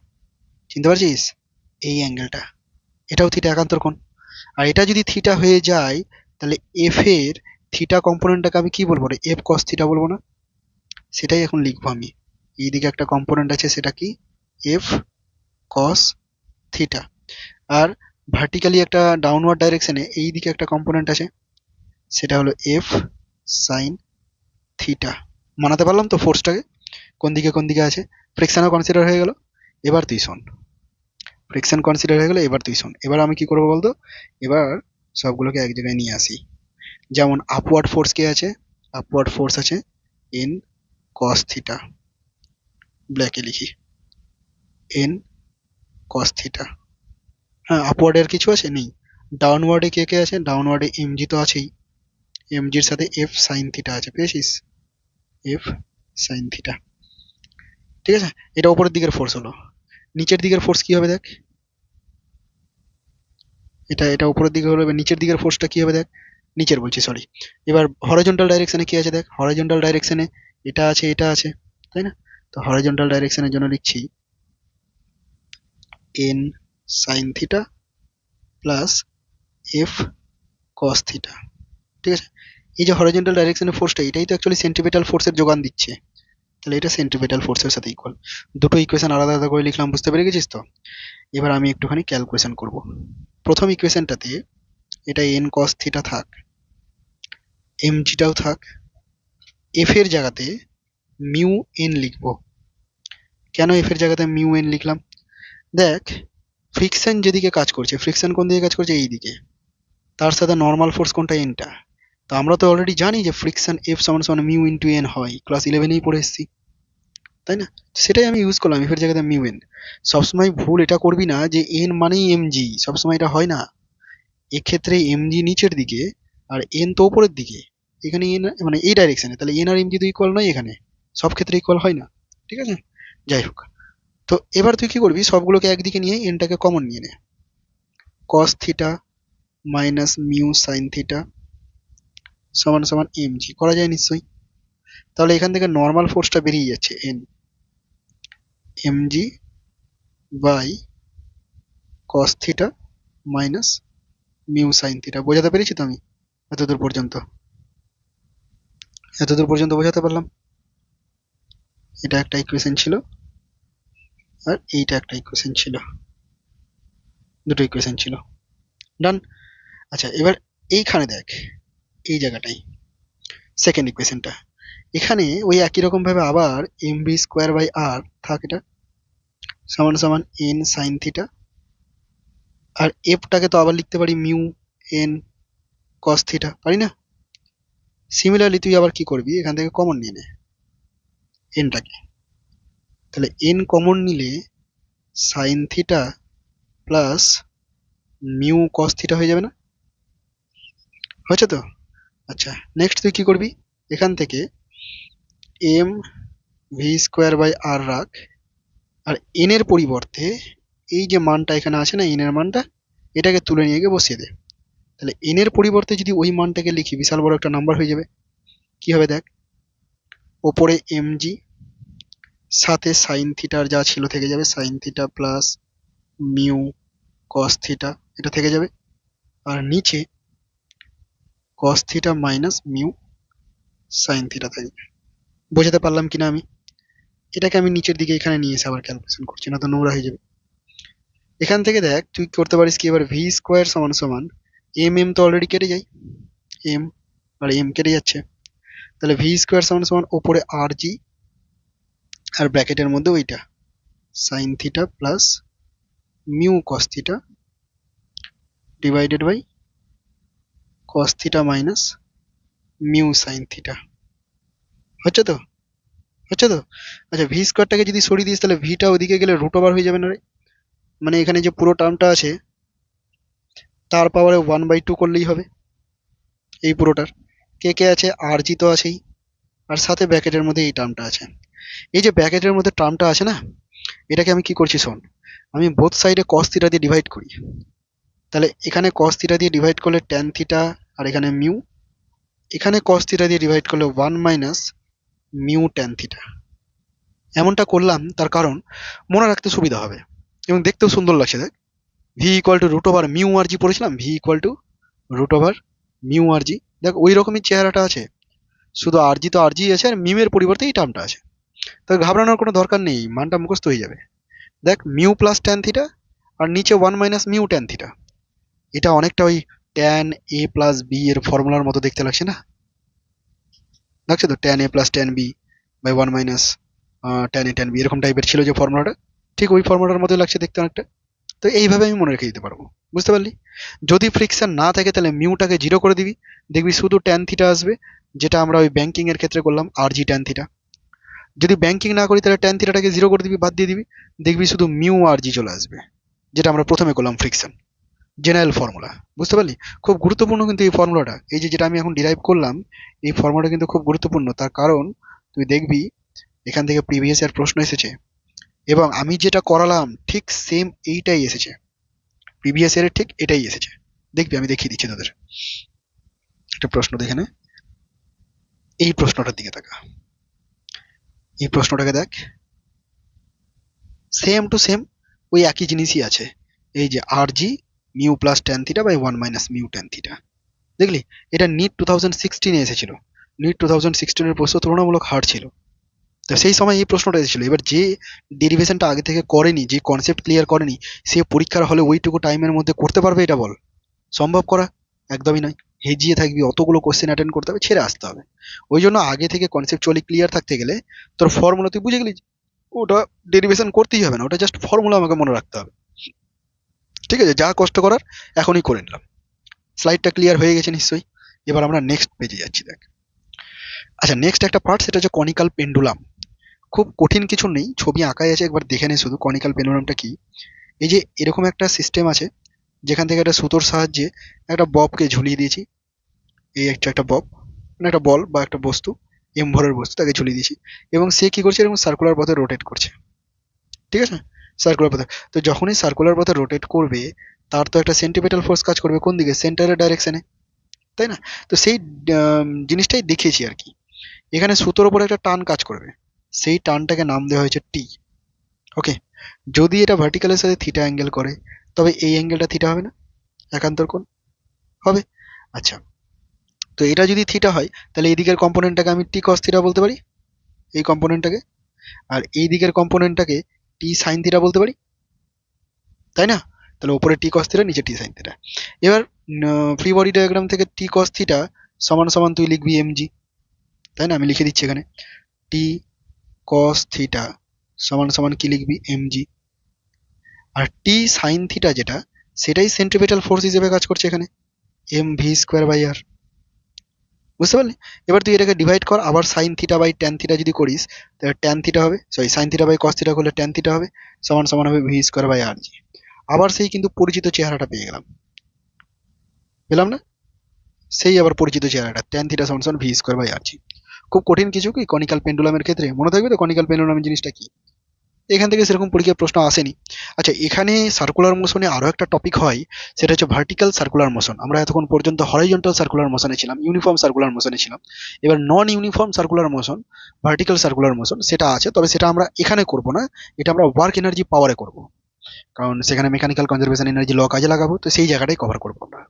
Speaker 1: চিনতে পারছিস? এই অ্যাঙ্গেলটা, এটাও থিটা, একান্তর কোণ। আর এটা যদি থিটা হয়ে যায়, তাহলে এফ এর থিটা কম্পোনেন্টটাকে আমি কি বলবো রে, এফ কস থিটা বলবো না? সেটাই এখন লিখবো আমি। এইদিকে একটা কম্পোনেন্ট আছে, সেটা কি, এফ কস থিটা। আর ভার্টিক্যালি একটা ডাউনওয়ার্ড ডাইরেকশনে এই দিকে একটা কম্পোনেন্ট আছে, সেটা হলো এফ সাইন থিটা। মানাতে পারলাম তো ফোর্সটাকে, কোন দিকে আছে। ফ্রিকশনও কনসিডার হয়ে গেল। এবার তুই শোন, ফ্রিকশন কনসিডার হয়ে গেলে এবার তুই শোন, এবার আমি কি করবো বলতো, এবার সবগুলোকে এক জায়গায় নিয়ে আসি। যেমন আপওয়ার্ড ফোর্স কে আছে, আপওয়ার্ড ফোর্স আছে এন কস থিটা, ব্ল্যাকে লিখি এন কস থিটা। হ্যাঁ, আপওয়ার্ডের কিছু আছে নেই। ডাউনওয়ার্ডে কে কে আছে, ডাউনওয়ার্ডে এমজি তো আছেই, এমজির সাথে এফ সাইন থিটা আছে, পেয়েছিস, এফ সাইন থিটা, ঠিক আছে। এটা উপরের দিকের ফোর্স হলো। নিচের দিকের ফোর্স কি হবে দেখ, এটা উপরের দিকে হলো, এবার নিচের দিকের ফোর্সটা কি হবে দেখ, নিচের বলছি সরি। এবার হরাইজন্টাল ডাইরেকশনে কি আছে দেখ, হরাইজন্টাল ডাইরেকশনে এটা আছে, এটা আছে, তাই না? তো হরাইজন্টাল ডাইরেকশনের জন্য লিখছি N sine theta plus F cos theta, ঠিক আছে। এই যে হরাইজন্টাল ডাইরেকশনের ফোর্সটা, এটাই তো অ্যাকচুয়ালি সেন্ট্রিপেটাল ফোর্সের যোগান দিচ্ছে, তাহলে এটা সেন্ট্রিপেটাল ফোর্সের সাথে ইকুয়াল। দুটো ইকুয়েশন আলাদা আলাদা করে লিখলাম, বুঝতে পেরে গেছিস তো? এবার আমি একটুখানি ক্যালকুলেশন করব। প্রথম ইকুয়েশনটাতে এটা এন কস থিটা থাক, এমজিটাও থাক, এফ এর জায়গাতে মিউ এন লিখবো। কেন এফ এর জায়গাতে মিউ এন লিখলাম, দেখ ফ্রিকশন যেদিকে কাজ করছে, ফ্রিকশন কোন দিকে কাজ করছে, এই দিকে, তার সাথে নর্মাল ফোর্স কোনটা, এনটা। তো আমরা তো অলরেডি জানি যে ফ্রিকশন এফ সমান সমান মিউ ইন্টু এন হয়, ক্লাস 11এই পড়ে এসেছি, তাই না? সেটাই আমি ইউজ করলাম, এফ এর জায়গাতে মিউ এন। সবসময় ভুল এটা করবি না যে এন মানেই এমজি, সবসময় এটা হয় না। এক্ষেত্রে এমজি নিচের দিকে আর এন তো উপরের দিকে, এখানে এন মানে এই ডাইরেকশনে, তাহলে এন আর এমজি তো ইকুয়াল নয় এখানে, সব ক্ষেত্রে ইকুয়াল হয় না, ঠিক আছে। যাই হোক, তো এবার তুই কি করবি, সবগুলোকে একদিকে নিয়ে এনটাকে কমন নিয়ে নে। কস theta minus mu sine theta সমান সমান এমজি, করা যায় নিশ্চয়ই। তাহলে এখান থেকে নর্মাল ফোর্সটা বেরিয়ে যাচ্ছে N mg by cos theta minus mu sine theta. বোঝাতে পেরেছি তো আমি? এতদূর পর্যন্ত, এতদূর পর্যন্ত বোঝাতে পারলাম? এটা একটা ইকুয়েশন ছিল, আর এইটা একটা ইকুয়েশন ছিল, দুটো ইকুয়েশন ছিল, ডান। আচ্ছা, এবার এইখানে দেখ, এই জায়গাটাই সেকেন্ড ইকুয়েশনটা, এখানে ওই একই রকম ভাবে আবার এম ভি স্কোয়ার বাই আর থাক, এটা সমান সমান এন সাইন থিটা। আর এফটাকে তো আবার লিখতে পারি মিউ এন কস থিটা, পারি না? সিমিলারলি তুই আবার কি করবি, এখান থেকে কমন নিয়ে নে এনটাকে, তাহলে এন কমন নিলে sign theta plus mu cos theta হয়ে যাবে না? হয়েছে তো? আচ্ছা, নেক্সট তুই কি করবি, এখান থেকে এম ভি স্কোয়ার বাই আর রাখ, আর এন এর পরিবর্তে এই যে মানটা এখানে আছে না, এন এর মানটা, এটাকে তুলে নিয়ে গিয়ে বসিয়ে দে। তাহলে এন এর পরিবর্তে যদি ওই মানটাকে লিখি, বিশাল বড় একটা নাম্বার হয়ে যাবে। কি হবে দেখ, ওপরে এমজি সাথে সাইন থিটার যা ছিল থেকে যাবে, sign theta plus mu cos theta, এটা থেকে যাবে। আর নিচে কস theta minus mu sine theta থাকবে। বোঝাতে পারলাম কিনা আমি? এটাকে আমি নিচের দিকে এখানে নিয়ে এসে আবার ক্যালকুলেশন করছি, না তো নোংরা হয়ে যাবে। এখান থেকে দেখ তুই করতে পারিস কি, এবার ভি স্কোয়ার সমান সমান এম এম তো অলরেডি কেটে যায়, এম আর এম কেটে যাচ্ছে, তাহলে ভি স্কোয়ার সমান সমান ওপরে আর জি, আর ব্র্যাকেটের মধ্যে ওইটা sine theta plus mu cos theta divided by cos theta minus mu sine theta. হচ্ছে তো? হচ্ছে তো? আচ্ছা, ভি স্কোয়ারটাকে যদি সরিয়ে দিস, তাহলে ভিটা ওদিকে গেলে রুট ওভার হয়ে যাবে না রে? মানে এখানে যে পুরো টার্মটা আছে তার পাওয়ারে 1/2 করলেই হবে এই পুরোটার। কে কে আছে, আর জি তো আছেই, আর সাথে ব্র্যাকেটের মধ্যে এই টার্মটা আছে। এই যে ব্র্যাকেটের মধ্যে টার্মটা আছে না, এটাকে আমি কি করছি শোন, আমি বোথ সাইডে কস থিটা দিয়ে ডিভাইড করি, তাহলে এখানে cos থিটা দিয়ে ডিভাইড করলে tan থিটা, আর এখানে মিউ, এখানে cos থিটা দিয়ে ডিভাইড করলে 1 মাইনাস মিউ tan থিটা। এমনটা করলাম তার কারণ মনে রাখতে সুবিধা হবে এবং দেখতেও সুন্দর লাগছে। দেখ, v equal to root over mu R g পড়েছিলাম, v equal to root over mu R g. দেখ ওই রকমই চেহারাটা আছে, শুধু আর জি তো আর জি আছে, আর মিমের পরিবর্তে এই টার্মটা আছে। তো ঘাবড়ানোর কোনো দরকার নেই, মানটা মুখস্থ হয়ে যাবে। দেখ মিউ প্লাস ট্যান থিটা, আর নিচে 1 মাইনাস মিউ ট্যান থিটা। এটা অনেকটা ওই ট্যান এ প্লাস বি এর ফর্মুলার মতো দেখতে লাগছে না? লাগছে তো, tan A plus tan B by 1 minus tan A tan B, এরকম টাইপের ছিল যে ফর্মুলাটা, ঠিক ওই ফর্মুলার মতোই লাগছে দেখতে অনেকটা। তো এইভাবে আমি মনে রেখে দিতে পারবো, বুঝতে পারলি? যদি ফ্রিকশন না থাকে তাহলে মিউটাকে জিরো করে দিবি, দেখবি শুধু ট্যান থিটা আসবে, যেটা আমরা ওই ব্যাংকিং এর ক্ষেত্রে করলাম আর জি ট্যান থিটা। যদি ব্যাংকিং না করি তাহলে ট্যান থিটাটাকে জিরো করে দিবি, বাদ দিয়ে দিবি, দেখবি শুধু মিউ আর জি চলে আসবে, যেটা আমরা প্রথমে করলাম ফ্রিকশন, জেনারেল ফর্মুলা। বুঝতে পারলি? খুব গুরুত্বপূর্ণ কিন্তু এই ফর্মুলাটা, এই যে যেটা আমি এখন ডিরাইভ করলাম, এই ফর্মুলাটা কিন্তু খুব গুরুত্বপূর্ণ। তার কারণ তুই দেখবি এখান থেকে প্রিভিয়াস এর প্রশ্ন এসেছে, এবং আমি যেটা করালাম ঠিক সেম এইটাই এসেছে, প্রিভিয়াস ইয়ারের ঠিক এটাই এসেছে। দেখবি আমি দেখিয়ে দিচ্ছি তোদের। একটা প্রশ্ন দেখে নে, এই প্রশ্নটার দিকে তাকা, এই প্রশ্নটাকে দেখ, সেম টু সেম ওই একই জিনিসই আছে। এই যে r g mu plus tan theta by 1 minus mu tan theta, দেখলি? এটা নিট 2016 এসেছিল। নিট 2016 প্রশ্ন তুলনামূলক হার্ড ছিল, তো সেই সময় এই প্রশ্নটা এসেছিল। এবার যে ডেরিভেশনটা আগে থেকে করেনি, যে কনসেপ্ট ক্লিয়ার করেনি, সে পরীক্ষার হলে ওইটুকু টাইমের মধ্যে করতে পারবে? এটা বল, সম্ভব করা? একদমই নয়। হেজিয়ে থাকবি, অতগুলো কোশ্চেন অ্যাটেন্ড করতে হবে, ছেড়ে আসতে হবে। ওই জন্য আগে থেকে কনসেপচুয়ালি ক্লিয়ার থাকতে গেলে তোর ফর্মুলা তুই বুঝে গেলি, ওটা ডেরিভেশন করতেই হবে না, ওটা জাস্ট ফর্মুলা আমাকে মনে রাখতে হবে। ঠিক আছে, যা কষ্ট করার এখনই করে নিলাম। স্লাইডটা ক্লিয়ার হয়ে গেছে নিশ্চয়ই? এবার আমরা নেক্সট পেজে যাচ্ছি। দেখ, আচ্ছা, নেক্সট একটা পার্ট, সেটা হচ্ছে কনিক্যাল পেন্ডুলাম। খুব কঠিন কিছু নেই, ছবি আঁকাই আছে, একবার দেখে নে শুধু কনিক্যাল পেন্ডুলামটা কি। এই যে এরকম একটা সিস্টেম আছে, যেখান থেকে একটা সুতোর সাহায্যে একটা ববকে ঝুলিয়ে দিয়েছি। এই একটা বব, মানে একটা বল বা একটা বস্তু, এম ভরের বস্তু, তাকে ঝুলিয়ে দিয়েছি, এবং সে কি করছে, এরকম সার্কুলার পথে রোটেট করছে। ঠিক আছে, সার্কুলার পথে। তো যখনই সার্কুলার পথে রোটেট করবে, তার তো একটা সেন্টিপিটাল ফোর্স কাজ করবে কোন দিকে, সেন্টারের ডাইরেকশনে, তাই না? তো সেই জিনিসটাই দেখিয়েছি আর কি। এখানে সুতোর উপর একটা টান কাজ করবে, সেই টানটাকে নাম দেওয়া হয়েছে টি। ওকে, যদি এটা ভার্টিক্যালের সাথে থিটা অ্যাঙ্গেল করে, তবে এই অ্যাঙ্গেলটা থিটা হবে না? একান্তর কোণ হবে। আচ্ছা, তো এটা যদি থিটা হয়, তাহলে এই দিকের কম্পোনেন্টটাকে আমি টি কস থিটা বলতে পারি, এই কম্পোনেন্টটাকে। আর এই দিকের কম্পোনেন্টটাকে টি সাইন থিটা বলতে পারি, তাই না? তাহলে উপরে টি কস থিটা, নিচে টি সাইন থিটা। এবার ফ্রি বডি ডায়াগ্রাম থেকে টি কস থিটা সমান সমান তুই লিখবি এমজি, তাই না? আমি লিখে দিচ্ছি এখানে, টি কস থিটা সমান সমান কি লিখবি, এমজি। আর টি সাইন থিটা যেটা, সেটাই সেন্ট্রিপেটাল ফোর্স হিসেবে কাজ করছে এখানে, m V square by r. বুঝতে পারলি? এবার তুই এটাকে ডিভাইড কর, আবার sine theta by tan theta যদি করিস, তাহলে ট্যান থিটা হবে, sorry sine theta by cos theta করলে ট্যান থিটা হবে, সমান সমান হবে v square by r g. আবার সেই কিন্তু পরিচিত চেহারাটা পেয়ে গেলাম, পেলাম না? সেই আবার পরিচিত চেহারাটা, ট্যান থিটা সমান সমান ভি স্কোয়ার বাই আর জি। খুব কঠিন কিছু কি কনিক্যাল পেন্ডুলামের ক্ষেত্রে? মনে থাকবে তো কনিক্যাল পেন্ডুলাম জিনিসটা কি? এখান থেকে সেরকম পরীক্ষার প্রশ্ন আসেনি। আচ্ছা, এখানে সার্কুলার মোশনে আরো একটা টপিক হয়, সেটা হচ্ছে ভার্টিক্যাল সার্কুলার মোশন। আমরা এতক্ষণ পর্যন্ত হরাইজন্টাল সার্কুলার মোশনে ছিলাম, ইউনিফর্ম সার্কুলার মোশনে ছিলাম। এবার non uniform circular motion, vertical circular motion, সেটা আছে, তবে সেটা আমরা এখানে করব না, এটা আমরা ওয়ার্ক এনার্জি পাওয়ারে করব, কারণ সেখানে মেকানিক্যাল কনজারভেশন এনার্জি ল কাজে লাগাবো, তো সেই জায়গাটাই কভার করবো আমরা।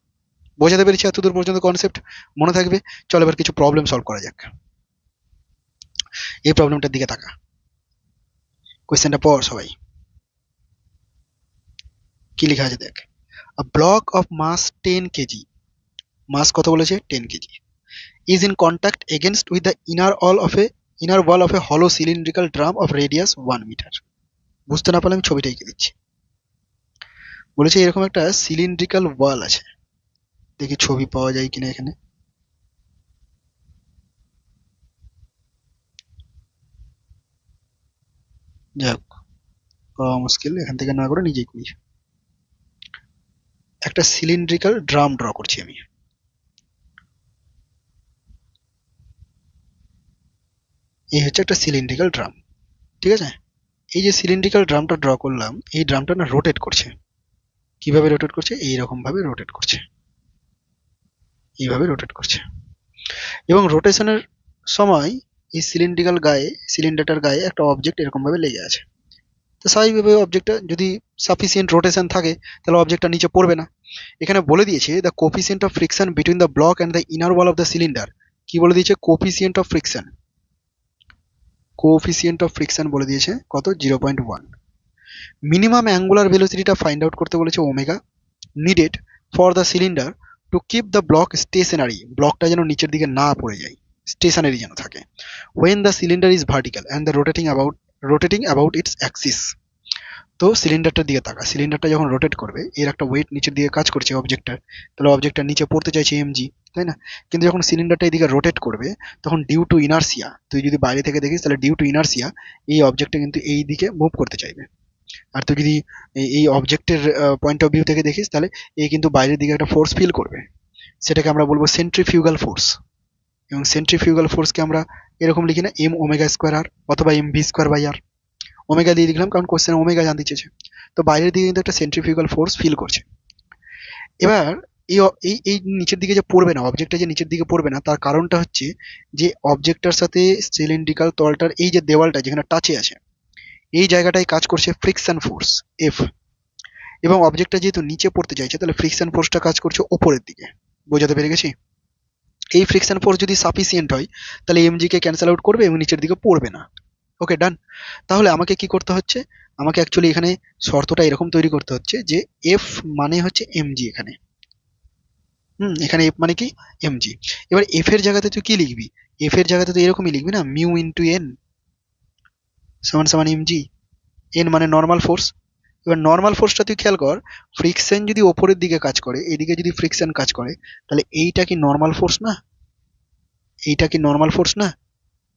Speaker 1: বোঝাতে পেরেছি এতদূর পর্যন্ত কনসেপ্ট? মনে থাকবে? চল এবার কিছু প্রবলেম সলভ করা যাক। এই প্রবলেমটার দিকে তাকা, কোয়েশ্চেনটা পড় সবাই, কি লেখা আছে দেখ। A block of mass 10 kg, মাস কত বলেছে, 10 KG, is in contact against with the inner wall of a hollow cylindrical drum of radius 1 meter. বুঝতে না পারলে আমি ছবিটা এঁকে দিচ্ছি। বলেছে এরকম একটা সিলিন্ড্রিক্যাল ওয়াল আছে, দেখি ছবি পাওয়া যায় কিনা এখানে। যাক, পাওয়া মুশকিল, এখান থেকে না করে নিজেই করি। একটা সিলিন্ড্রিক্যাল ড্রাম ড্র করছি আমি। এই হচ্ছে একটা সিলিন্ড্রিক্যাল ড্রাম, ঠিক আছে? এই যে সিলিন্ড্রিক্যাল ড্রামটা ড্র করলাম, এই ড্রামটা না রোটেট করছে, কিভাবে রোটেট করছে? এইরকম ভাবে রোটেট করছে, এইভাবে রোটেট করছে। এবং রোটেশনের সময় এই সিলিন্ডারটার গায়ে একটা অবজেক্ট এরকম ভাবে লেগে আছে। তো স্বাভাবিকভাবে অবজেক্টটা যদি সাফিসিয়েন্ট রোটেশন থাকে তাহলে অবজেক্টটা নিচে পড়বে না। এখানে বলে দিয়েছে the coefficient of friction between the block and the inner wall of the cylinder. কি বলে দিয়েছে? Coefficient of friction, coefficient of friction বলে দিয়েছে কত? 0.1। মিনিমাম অ্যাঙ্গুলার ভেলোসিটিটা ফাইন্ড আউট করতে বলেছে omega needed for the cylinder to keep the block stationary, ব্লকটা যেন নিচের দিকে না পড়ে যায়, স্টেশনারি যেন থাকে। when the cylinder is vertical and the rotating about its axis। তো সিলিন্ডারটার দিকে তাকা, সিলিন্ডারটা যখন রোটেট করবে এর একটা ওয়েট নিচের দিকে কাজ করছে অবজেক্টটার, তাহলে অবজেক্টটা নিচে পড়তে চাইছে এমজি, তাই না? কিন্তু যখন সিলিন্ডারটা এদিকে রোটেট করবে তখন ডিউ টু ইনার্সিয়া, তুই যদি বাইরে থেকে দেখিস তাহলে ডিউ টু ইনার্সিয়া এই অবজেক্টটা কিন্তু এই দিকে মুভ করতে চাইবে। আর তুই যদি এই অবজেক্টের পয়েন্ট অফ ভিউ থেকে দেখিস তাহলে এই কিন্তু বাইরের দিকে একটা ফোর্স ফিল করবে, সেটাকে আমরা বলবো সেন্ট্রিফিউগাল ফোর্স। এবং সেন্ট্রিফিউগাল ফোর্সকে আমরা এরকম লিখি না, এম ওমেগা স্কোয়ার আর অথবা m V square by r. Omega দিয়ে লিখলাম কারণ কোশ্চেনে ওমেগা জানতে চেয়েছে। তো বাইরের দিকে কিন্তু একটা সেন্ট্রিফিউগাল ফোর্স ফিল করছে। এবার এই নিচের দিকে যে পড়বে না, অবজেক্টটা যে নিচের দিকে পড়বে না তার কারণটা হচ্ছে যে অবজেক্টটার সাথে সিলিন্ড্রিক্যাল তলটার এই যে দেওয়ালটা যেখানে টাচে আছে এই জায়গাটায় কাজ করছে ফ্রিকশন ফোর্স এফ। এবং অবজেক্টটা যেহেতু নিচে পড়তে চাইছে তাহলে ফ্রিকশন ফোর্সটা কাজ করছে ওপরের দিকে। বোঝাতে পেরে গেছি? এই ফ্রিকশন ফোর্স যদি সাফিসিয়েন্ট হয় তাহলে এমজি কে ক্যান্সেল আউট করবে এবং নিচের দিকে পড়বে না। ওকে, ডান। তাহলে আমাকে কি করতে হচ্ছে? আমাকে অ্যাকচুয়ালি এখানে শর্তটা এরকম তৈরি করতে হচ্ছে যে এফ মানে হচ্ছে এমজি এখানে। এখানে এফ মানে কি? এমজি। এবার এফ এর জায়গাতে তুই কি লিখবি? এফ এর জায়গাতে তুই এরকমই লিখবি না, মিউ ইন্টু এন সমান সমান এমজি। এন মানে নর্মাল ফোর্স। এবার নর্মাল ফোর্সটা তুই খেয়াল কর, ফ্রিকশন যদি ওপরের দিকে কাজ করে, এদিকে যদি ফ্রিকশন কাজ করে তাহলে এইটা কি নর্মাল ফোর্স না? এইটা কি নর্মাল ফোর্স না?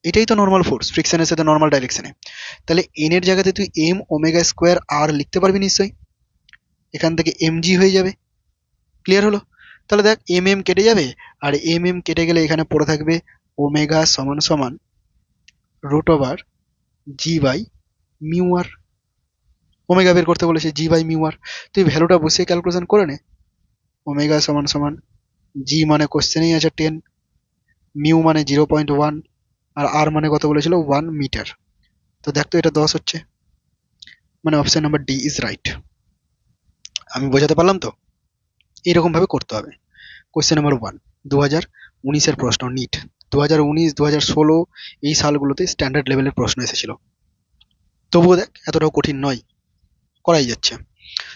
Speaker 1: এটাই তো নর্মাল ফোর্স ফ্রিকশনের সাথে নর্মাল ডাইরেকশনে। তাহলে এন এর জায়গাতে তুই এম ওমেগা স্কোয়ার আর লিখতে পারবি নিশ্চয়ই, এখান থেকে এমজি হয়ে যাবে। ক্লিয়ার হলো? তাহলে দেখ এম এম কেটে যাবে, আর এম এম কেটে গেলে এখানে পড়ে থাকবে ওমেগা সমান সমান root over g by mu r. ওমেগা বের করতে বলেছে জি বাই মিউ আর, তুই ভ্যালুটা বসিয়ে ক্যালকুলেশন করে নে। ওমেগা সমান সমান জি মানে কোশ্চেনেই আছে 10, মিউ মানে 0.1, আর আর মানে কত বলেছিল 1 মিটার। তো দেখ তো এটা 10 হচ্ছে, মানে option number D is right. আমি বোঝাতে পারলাম তো? এইরকম ভাবে করতে হবে। কোশ্চেন নাম্বার 1, 2019-এর প্রশ্ন, নিট 2019 2016 এই সালগুলোতে স্ট্যান্ডার্ড লেভেলের প্রশ্ন এসেছিল। তবুও দেখ এতটাও কঠিন নয়, করাই যাচ্ছে।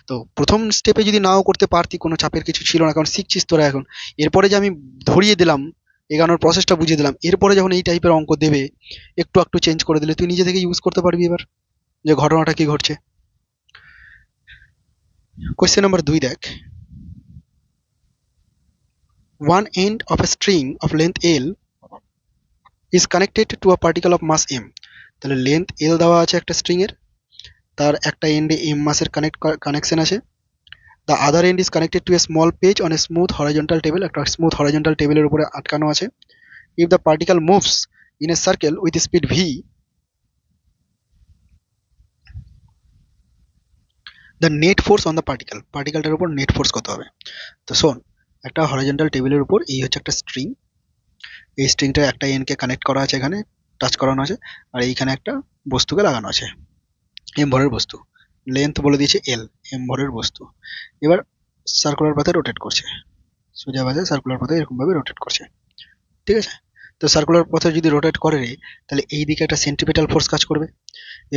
Speaker 1: তো প্রথম স্টেপে যদি নাও করতে পারতি কোনো চাপের কিছু ছিল না, কারণ শিখছিস তোরা এখন। এরপরে যে আমি ধরিয়ে দিলাম, এগানোর প্রসেসটা বুঝিয়ে দিলাম, এরপরে যখন এই টাইপের অঙ্ক দেবে একটু একটু চেঞ্জ করে দিলে তুই নিজে থেকে ইউজ করতে পারবি এবার যে ঘটনাটা কি ঘটছে। কোয়েশ্চেন নাম্বার 2 দেখ, one end of a string of length L is connected to a particle of mass m। তাহলে লেন্থ L দেওয়া আছে একটা স্ট্রিং এর, তার একটা এন্ডে m মাসের কানেকশন আছে। The other end is connected to a small page on a smooth horizontal table, একটা smooth horizontal টেবিলের উপরে আটকানো আছে। If the particle moves in a circle with speed v, the net force on the particle, পার্টিকেলটার উপর net force কত হবে? তো শোন, একটা হরাইজন্টাল টেবিলের উপর এই হচ্ছে একটা স্ট্রিং, এই স্ট্রিংটা একটা এন কে কানেক্ট করা আছে, এখানে টাচ করানো আছে, আর এইখানে একটা বস্তুকে লাগানো আছে, এম ভরের বস্তু। লেন্থ বলে দিয়েছে এল, এম ভরের বস্তু। এবার সার্কুলার পাথে রোটেট করছে, সোজা পাথে সার্কুলার পাথে এরকম ভাবে রোটেট করছে, ঠিক আছে? তো সার্কুলার পথে যদি রোটেট করে তাহলে এই দিকে একটা সেন্ট্রিপেটাল ফোর্স কাজ করবে,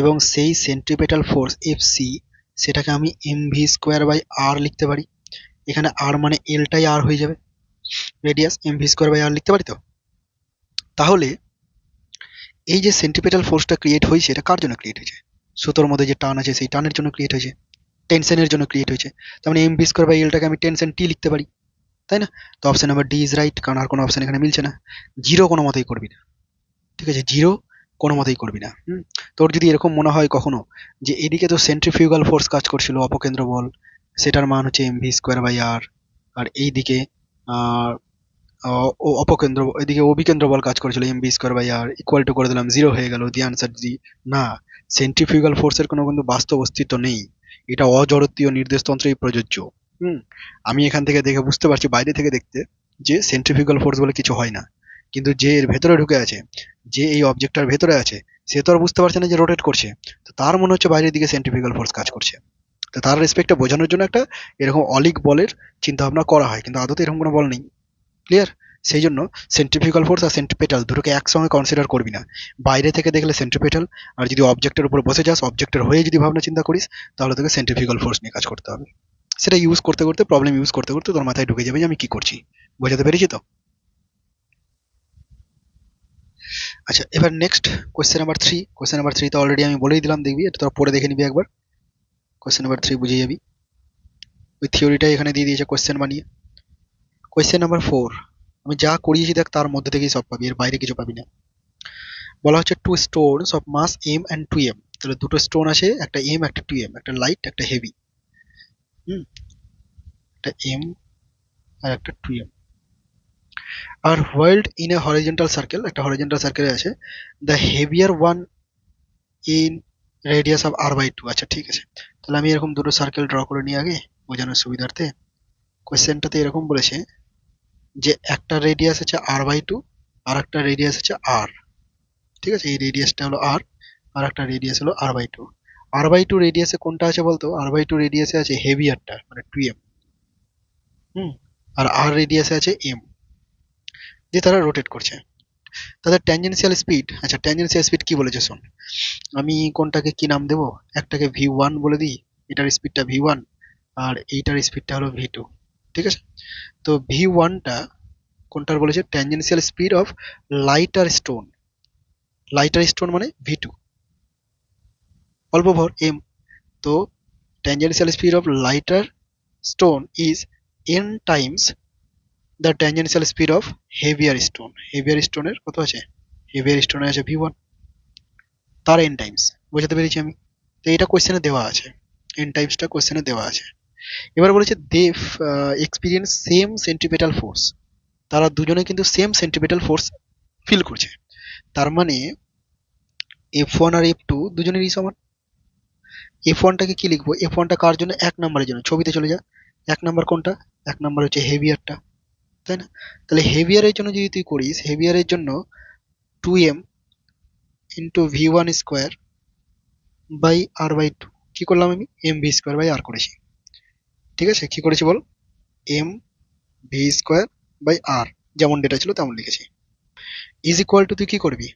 Speaker 1: এবং সেই সেন্ট্রিপেটাল ফোর্স এফ সি সেটাকে আমি m V square by r লিখতে পারি। এখানে আর মানে এলটাই আর হয়ে যাবে, radius m V square by r লিখতে পারি। তো তাহলে এই যে সেন্ট্রিপেটাল ফোর্সটা ক্রিয়েট হয়েছে এটা কার জন্য ক্রিয়েট হয়েছে? সুতোর মধ্যে যে টান আছে সেই টানের জন্য ক্রিয়েট হয়েছে, টেনশনের জন্য ক্রিয়েট হয়েছে। তার মানে এম ভি স্কোয়ার বাই এলটাকে আমি টেনশন টি লিখতে পারি, তাই না? তো option number D is right, কারণ আর কোনো অপশন এখানে মিলছে না। জিরো কোনো মতেই করবি না, ঠিক আছে? জিরো কোনো মতেই করবি না। তোর যদি এরকম মনে হয় কখনো যে এদিকে তো সেন্ট্রিফিউগাল ফোর্স কাজ করছিল, অপকেন্দ্র বল, সেটার মান হচ্ছে M V square by r, আর এইদিকে আহ ও অপকেন্দ্র, এদিকে অভিকেন্দ্র বল কাজ করেছিল m v square by r, equal to করে দিলাম, জিরো হয়ে গেল, দি আনসার জি। না, সেন্ট্রিফিউগাল ফোর্সের কোনো কিন্তু বাস্তব অস্তিত্ব নেই। এটা অজড়ত্বীয় নির্দেশতন্ত্রেই প্রযোজ্য। হুম আমি এখান থেকে দেখে বুঝতে পারছি বাইরে থেকে দেখতে যে সেন্ট্রিফিউগাল ফোর্স বলে কিছু হয় না, কিন্তু যে এর ভেতরে ঢুকে আছে, যে এই অবজেক্টটার ভেতরে আছে, সে তো আর বুঝতে পারছে না যে রোটেট করছে। তো তার মনে হচ্ছে বাইরের দিকে সেন্ট্রিফিউগাল ফোর্স কাজ করছে। তো তার রেসপেক্টটা বোঝানোর জন্য একটা এরকম অলিক বলের চিন্তা ভাবনা করা হয়, কিন্তু আদতে এরকম কোনো বল নেই। ক্লিয়ার? সেই জন্য সেন্ট্রিফিউগাল ফোর্স আর সেন্ট্রিপেটাল দুটোকে একসঙ্গে কনসিডার করবি না। বাইরে থেকে দেখলে সেন্ট্রিপেটাল, আর যদি অবজেক্টের উপর বসে যাস, অবজেক্টের হয়ে যদি ভাবনা চিন্তা করিস, তাহলে তোকে সেন্ট্রিফিউগাল ফোর্স নিয়ে কাজ করতে হবে। সেটা ইউজ করতে করতে, প্রবলেম ইউজ করতে করতে তোর মাথায় ঢুকে যাবে যে আমি কি করছি। বোঝাতে পেরেছি তো? আচ্ছা, এবার next question number 3। Question number 3 তো অলরেডি আমি বলেই দিলাম, দেখবি এটা তোরা পড়ে দেখে নিবি একবার। কোয়েশ্চেন নাম্বার 3 বুঝে যাবি, ওই থিওরিটাই এখানে দিয়ে দিয়েছে কোয়েশ্চেন বানিয়ে। কোয়েশ্চেন নাম্বার 4, আমি যা করিয়েছি দেখ তার মধ্যে থেকেই সব পাবি, এর বাইরে কিছু পাবি না। বলা হচ্ছে two stones of mass m and two m. তাহলে দুটো স্টোন আছে, একটা এম একটা টু এম, একটা লাইট একটা হেভি। হুম একটা এম আর একটা two m are whirled in a horizontal circle, একটা হরিজন্টাল সার্কেলে আছে। The heavier one in radius of r/2। আচ্ছা ঠিক আছে, তাহলে আমি এরকম দুটো সার্কেল ড্র করে নিই আগে বোঝানোর সুবিধার্থে। কোয়েশ্চেনটাতে এরকম বলেছে যে একটা রেডিয়াস আছে r/2 আর একটা রেডিয়াস আছে r। ঠিক আছে, এই রেডিয়াসটা হলো r আর একটা রেডিয়াস হলো r/2। r/2 রেডিয়াসে কোনটা আছে বলতো? r/2 রেডিয়াসে আছে হেভিয়ারটা মানে 2m। হুম আর r রেডিয়াসে আছে m, দিয়ে তারা রোটেট করছে। তাদের ট্যানজেনশিয়াল স্পিড, আচ্ছা ট্যানজেনশিয়াল স্পিড কি বলেছে শোন। আমি কোনটাকে কি নাম দেবো, একটাকে v1 বলে দিই, এটার স্পিডটা v1 আর এইটার স্পিডটা হলো v2। ঠিক আছে, তো v1টা কোনটার বলেছে? Tangential speed of lighter stone. Lighter stone মানে v2, অল্প ভর m। তো tangential speed of lighter stone is n times the tangential speed of heavier stone. heavier stone এর কত আছে? heavier stone এর আছে v1, তার n টাইমস। বোঝাতে পেরেছি আমি? তো এটা কোশ্চেনে দেওয়া আছে, n টাইমসটা কোশ্চেনে দেওয়া আছে। এবার বলেছে দে এক্সপিরিয়েন্স সেম সেন্ট্রিপেটাল ফোর্স। তারা দুজনে কিন্তু সেম সেন্ট্রিপেটাল ফোর্স ফিল করছে। তার মানে F1 আর F2 দুজনেরই সমান। F1টাকে কি লিখবো? F1টা কার জন্য? 1 নম্বরের জন্য। ছবিতে চলে যা, 1 নম্বর কোনটা? 1 নম্বর হচ্ছে হেভিয়ারটা, তাই না? তাহলে হেভিয়ারের জন্য যদি তুই করিস, হেভিয়ারের জন্য 2m into v1 square by r/2। কি করলাম আমি? mv স্কোয়ার বাই r করেছি। ঠিক আছে, কি করেছি বল? m v square by r, যেমন ডেটা ছিল তেমন লিখেছি। ইজ ইকুয়াল টু তুই কি করবি?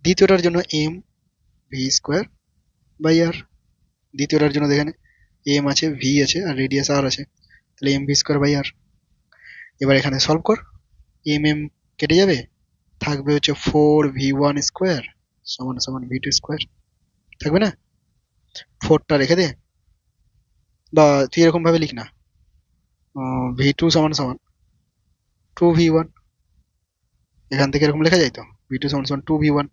Speaker 1: দ্বিতীয়টার জন্য m v square by r। দ্বিতীয়টার জন্য দেখেন m আছে, v আছে আর রেডিয়াস r আছে, তাহলে mv স্কোয়ার বাই r। এবার এখানে সলভ কর, m কেটে যাবে, থাকবে হচ্ছে 4v1 স্কোয়ার সমান সমান v2 স্কোয়ার। থাকবে না? 4টা রেখে দে, বা তুই এরকম ভাবে লিখ না, v2 সমান সমান 2v1। এখান থেকে এরকম লেখা যায় তো, v2 সমান সমান 2v1।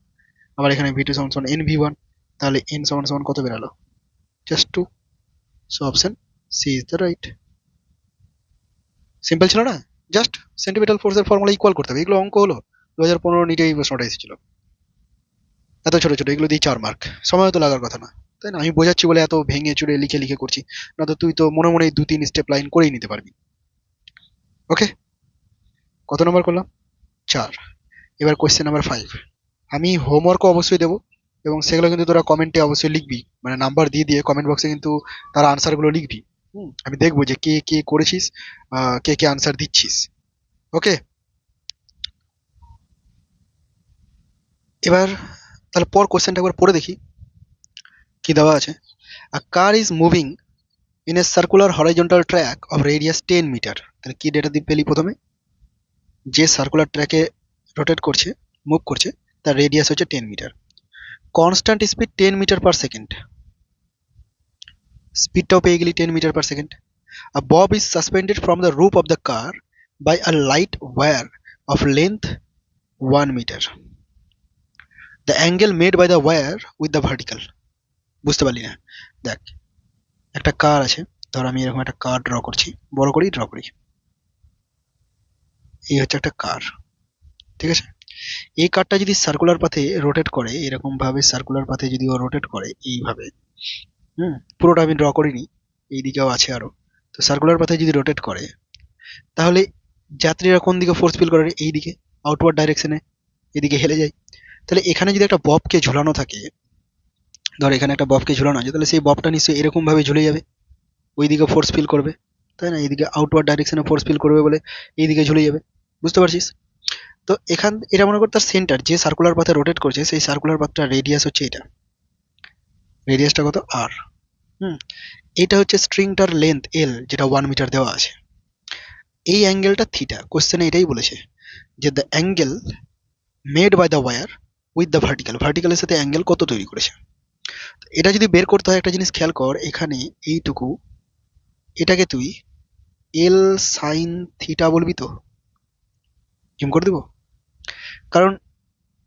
Speaker 1: আবার এখানে v2 সমান সমান nv1। তাহলে n সমান সমান কত বেরালো? Just 2। So option c is the right. Simple ছিল না? জাস্ট সেন্টিমেন্টাল ফোর্সের ফর্মুলা ইকুয়াল করতে হবে। এগুলো অঙ্ক হলো 2015 নিটে এই প্রশ্নটা এসেছিল। এত ছোট ছোট এগুলো দিয়ে 4 মার্ক, সময় তো লাগার কথা না, তাই না? আমি বোঝাচ্ছি বলে এত ভেঙে চুরে লিখে লিখে করছি, না তো তুই তো মনে মনে 2-3 স্টেপ লাইন করেই নিতে পারবি। ওকে, কত নম্বর করলাম? 4। এবার কোয়েশ্চেন নাম্বার 5। আমি হোমওয়ার্কও অবশ্যই দেবো, এবং সেগুলো কিন্তু তোরা কমেন্টে অবশ্যই লিখবি, মানে নাম্বার দিয়ে দিয়ে কমেন্ট বক্সে কিন্তু তার আনসার গুলো লিখবি। আমি দেখবো যে কে কে করেছিস, কে কে আনসার দিচ্ছিস। ওকে, এবার তাহলে পর কোশ্চেনটা একবার পড়ে দেখি কি দেওয়া আছে। A car is moving in a circular horizontal track of radius 10 metre. তাহলে কি ডেটা দিয়ে পেলি প্রথমে? যে সার্কুলার ট্র্যাকে রোটেট করছে, মুভ করছে, তার রেডিয়াস হচ্ছে 10 metre. Constant speed 10 metre per second, স্পিডটাও পেয়ে গেলি 10 metre per second. A bob is suspended from the roof of the car by a light wire of length 1 metre. The angle made by the wire with the vertical. বুঝতে পারলি না? দেখ, একটা কার আছে, ধর আমি এরকম একটা কার ড্র করছি, বড় করেই ড্র করি। এই হচ্ছে একটা কার, ঠিক আছে? এই কারটা যদি সার্কুলার পাথে রোটেট করে, এরকম ভাবে সার্কুলার পাথে যদি ও রোটেট করে এইভাবে, পুরোটা আমি ড্র করিনি, এইদিকেও আছে আরো। তো সার্কুলার পাথে যদি রোটেট করে তাহলে যাত্রীরা কোন দিকে ফোর্স ফিল করে, এই দিকে, আউটওয়ার্ড ডাইরেকশনে, এদিকে হেলে যায়। তাহলে এখানে যদি একটা ববকে ঝুলানো থাকে, ধর এখানে একটা ববকে ঝুলানো আছে, তাহলে সেই ববটা নিশ্চয়ই এরকম ভাবে ঝুলে যাবে, ওইদিকে ফোর্স ফিল করবে, তাই না? এইদিকে আউটওয়ার্ড ডাইরেকশনে ফোর্স ফিল করবে বলে এইদিকে ঝুলে যাবে। বুঝতে পারছিস? তো এটা মনে কর তার সেন্টার, যে সার্কুলার পাথে রোটেট করছে সেই সার্কুলার পাথটার রেডিয়াস হচ্ছে এটা, রেডিয়াসটা কত, আর। হুম এটা হচ্ছে স্ট্রিংটার লেন্থ এল, যেটা 1 মিটার দেওয়া আছে। এই অ্যাঙ্গেলটা থিটা, কোশ্চেনে এটাই বলেছে যে the angle made by the wire with the ভার্টিক্যালের সাথে অ্যাঙ্গেল কত তৈরি করেছে। এটা যদি বের করতে হয়, একটা জিনিস খেয়াল কর, এখানে এইটুকু, এটাকে তুই এল সাইন থিটা বলবি তো, জুম করে দেবো, কারণ